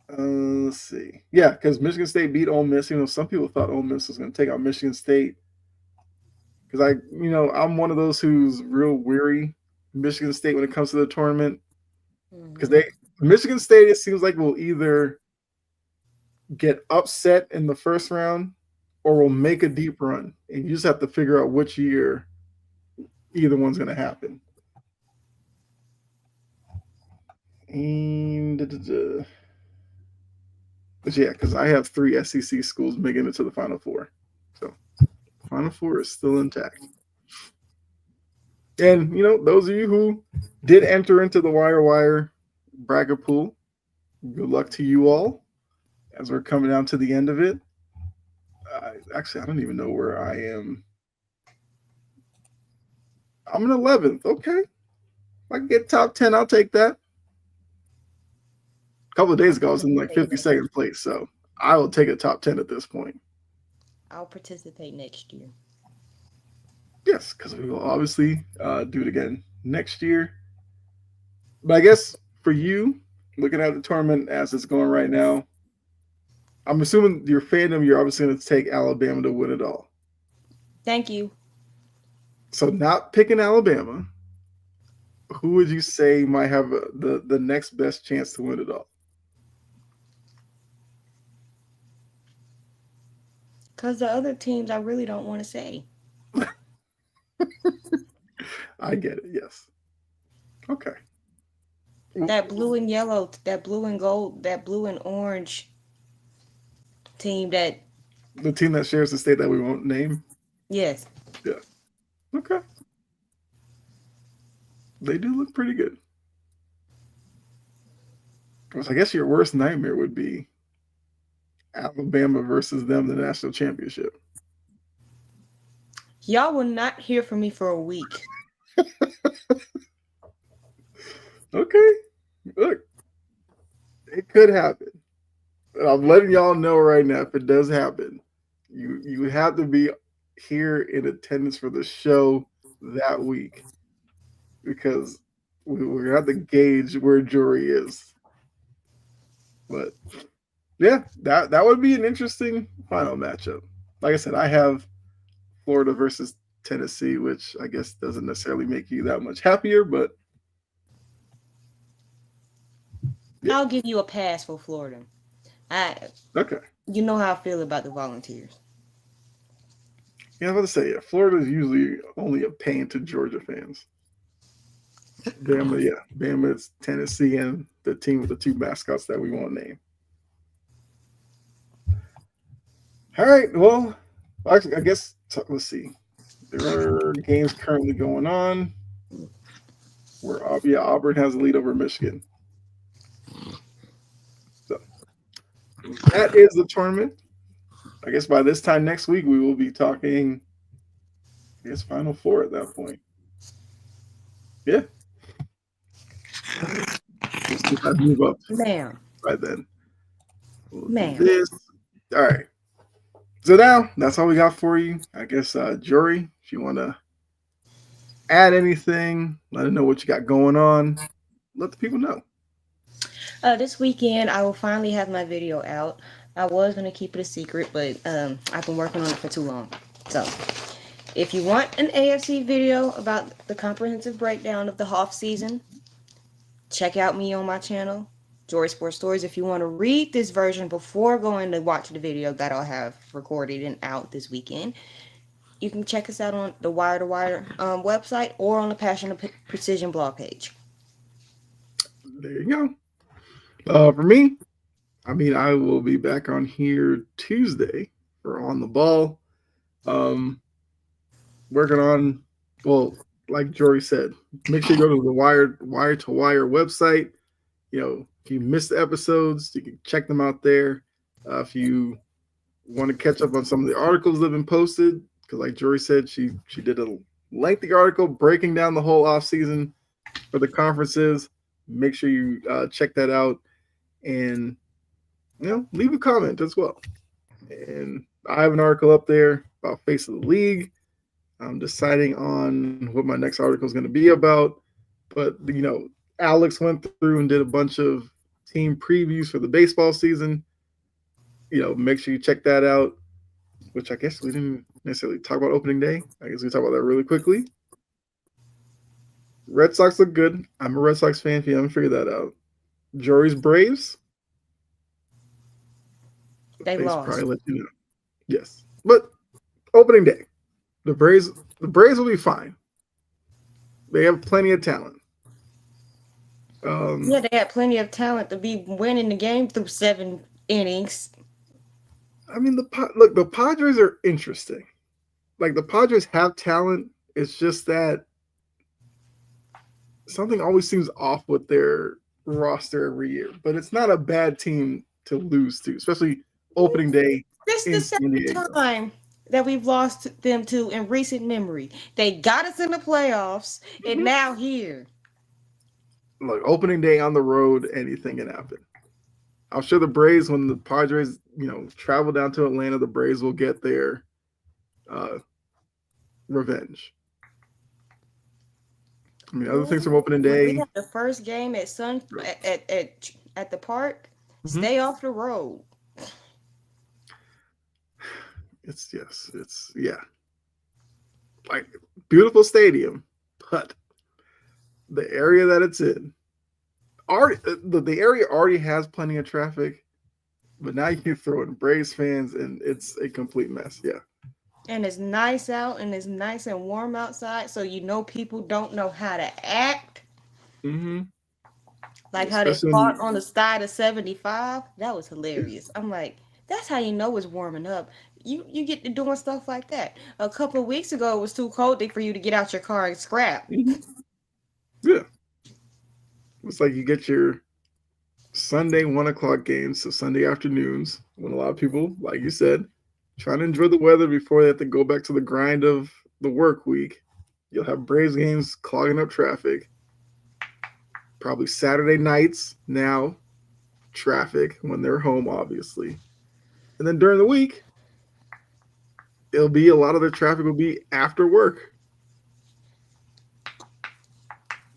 Let's see. Yeah, because Michigan State beat Ole Miss. Some people thought Ole Miss was going to take out Michigan State. Because I'm one of those who's real weary Michigan State when it comes to the tournament. Because Michigan State, it seems like will either get upset in the first round or will make a deep run, and you just have to figure out which year either one's going to happen. And but yeah, because I have 3 SEC schools making it to the Final Four. So Final Four is still intact. And, those of you who did enter into the wire bracket pool, good luck to you all as we're coming down to the end of it. Actually, I don't even know where I am. I'm in 11th. Okay. If I can get top 10, I'll take that. A couple of days ago, I was in like 52nd place, so I will take a top 10 at this point. I'll participate next year. Yes, because we will obviously do it again next year. But I guess for you, looking at the tournament as it's going right now, I'm assuming your fandom, you're obviously going to take Alabama to win it all. Thank you. So not picking Alabama, who would you say might have the next best chance to win it all? Because the other teams I really don't want to say. I get it, yes. Okay. That blue and yellow, that blue and gold, that blue and orange team that... The team that shares the state that we won't name? Yes. Yeah. Okay. They do look pretty good. So I guess your worst nightmare would be Alabama versus them in the national championship. Y'all will not hear from me for a week. Okay. Look, it could happen. I'm letting y'all know right now if it does happen. You have to be here in attendance for the show that week because we have to gauge where jury is. But yeah, that would be an interesting final matchup. Like I said, I have Florida versus Tennessee, which I guess doesn't necessarily make you that much happier, but yeah. I'll give you a pass for Florida. Okay. You know how I feel about the Volunteers. Yeah, I was about to say, yeah, Florida is usually only a pain to Georgia fans. Bama, yeah, Bama is Tennessee and the team with the two mascots that we won't name. All right, well, actually, I guess let's see. There are games currently going on where yeah, Auburn has a lead over Michigan. So that is the tournament. I guess by this time next week we will be talking. I guess Final Four at that point. Yeah, we'll see if I move up Ma'am. by then. We'll do Ma'am. this. All right. So now that's all we got for you. I guess, Jory, if you want to add anything, let them know what you got going on. Let the people know. This weekend, I will finally have my video out. I was going to keep it a secret, but I've been working on it for too long. So, if you want an AFC video about the comprehensive breakdown of the off season, check out me on my channel, Jory Sports Stories. If you want to read this version before going to watch the video that I'll have recorded and out this weekend, you can check us out on the Wire to Wire website or on the Passion of Precision blog page. There you go. For me, I mean, I will be back on here Tuesday for On the Ball. Working on, well, like Jory said, make sure you go to the Wire to Wire website. If you missed the episodes, you can check them out there. If you want to catch up on some of the articles that have been posted, because like Jory said, she did a lengthy article breaking down the whole off season for the conferences. Make sure you check that out, and leave a comment as well. And I have an article up there about Face of the League. I'm deciding on what my next article is going to be about. But, Alex went through and did a bunch of team previews for the baseball season. Make sure you check that out, which I guess we didn't necessarily talk about opening day. I guess we talk about that really quickly. Red Sox look good. I'm a Red Sox fan if you haven't figured that out. Jory's Braves. They lost. Probably let you know. Yes. But opening day. The Braves will be fine. They have plenty of talent. Yeah, they had plenty of talent to be winning the game through 7 innings. I mean, the Padres are interesting. Like, the Padres have talent. It's just that something always seems off with their roster every year. But it's not a bad team to lose to, especially opening day. This is the second time that we've lost them to in recent memory. They got us in the playoffs, and now here. Look, opening day on the road, anything can happen. I'm sure the Braves, when the Padres, travel down to Atlanta, the Braves will get their revenge. I mean, other things from opening day. We have the first game at at the park. Stay off the road. It's like beautiful stadium, but the area that it's in, the area already has plenty of traffic, but now you can throw in Braves fans and it's a complete mess. Yeah. And it's nice out and it's nice and warm outside, so people don't know how to act. Mm-hmm. Like how they fought on the side of 75. That was hilarious. I'm like, that's how you know it's warming up. You get to doing stuff like that. A couple of weeks ago, it was too cold for you to get out your car and scrap. Mm-hmm. Yeah. It's like you get your Sunday 1:00 games, so Sunday afternoons, when a lot of people, like you said, trying to enjoy the weather before they have to go back to the grind of the work week. You'll have Braves games clogging up traffic. Probably Saturday nights now, traffic when they're home, obviously. And then during the week, it'll be a lot of the traffic will be after work.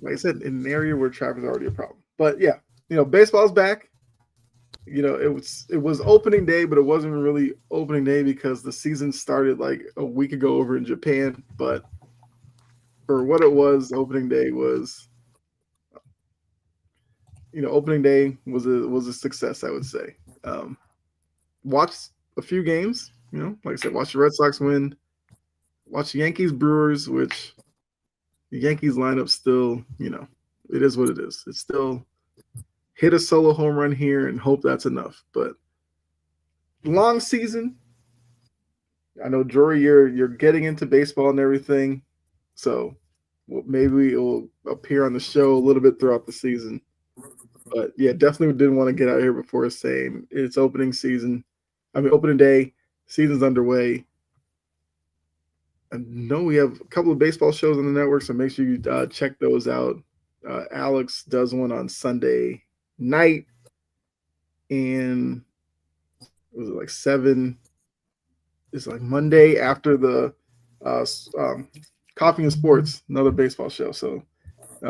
Like I said, in an area where traffic is already a problem. But yeah, baseball's back. It was opening day, but it wasn't really opening day because the season started like a week ago over in Japan. But for what it was, opening day was a success, I would say. Watched a few games, like I said, watched the Red Sox win. watch Yankees Brewers, which the Yankees lineup still, it is what it is. It's still hit a solo home run here and hope that's enough. But long season. I know, Jory, you're getting into baseball and everything, so maybe it will appear on the show a little bit throughout the season. But yeah, definitely didn't want to get out here before saying it's opening season. I mean, opening day, season's underway. I know we have a couple of baseball shows on the network, so make sure you check those out. Alex does one on Sunday night, and was it like 7? It's like Monday after the uh, Coffee and Sports, another baseball show. So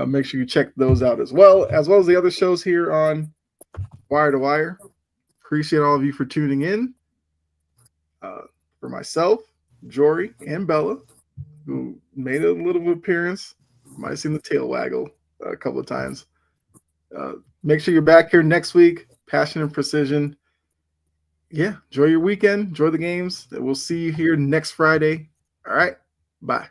make sure you check those out as well as the other shows here on Wire to Wire. Appreciate all of you for tuning in. For myself, Jory, and Bella, who made a little appearance, might have seen the tail waggle a couple of times. Make sure you're back here next week. Passion and Precision. Yeah, enjoy your weekend. Enjoy the games. We'll see you here next Friday. All right. Bye.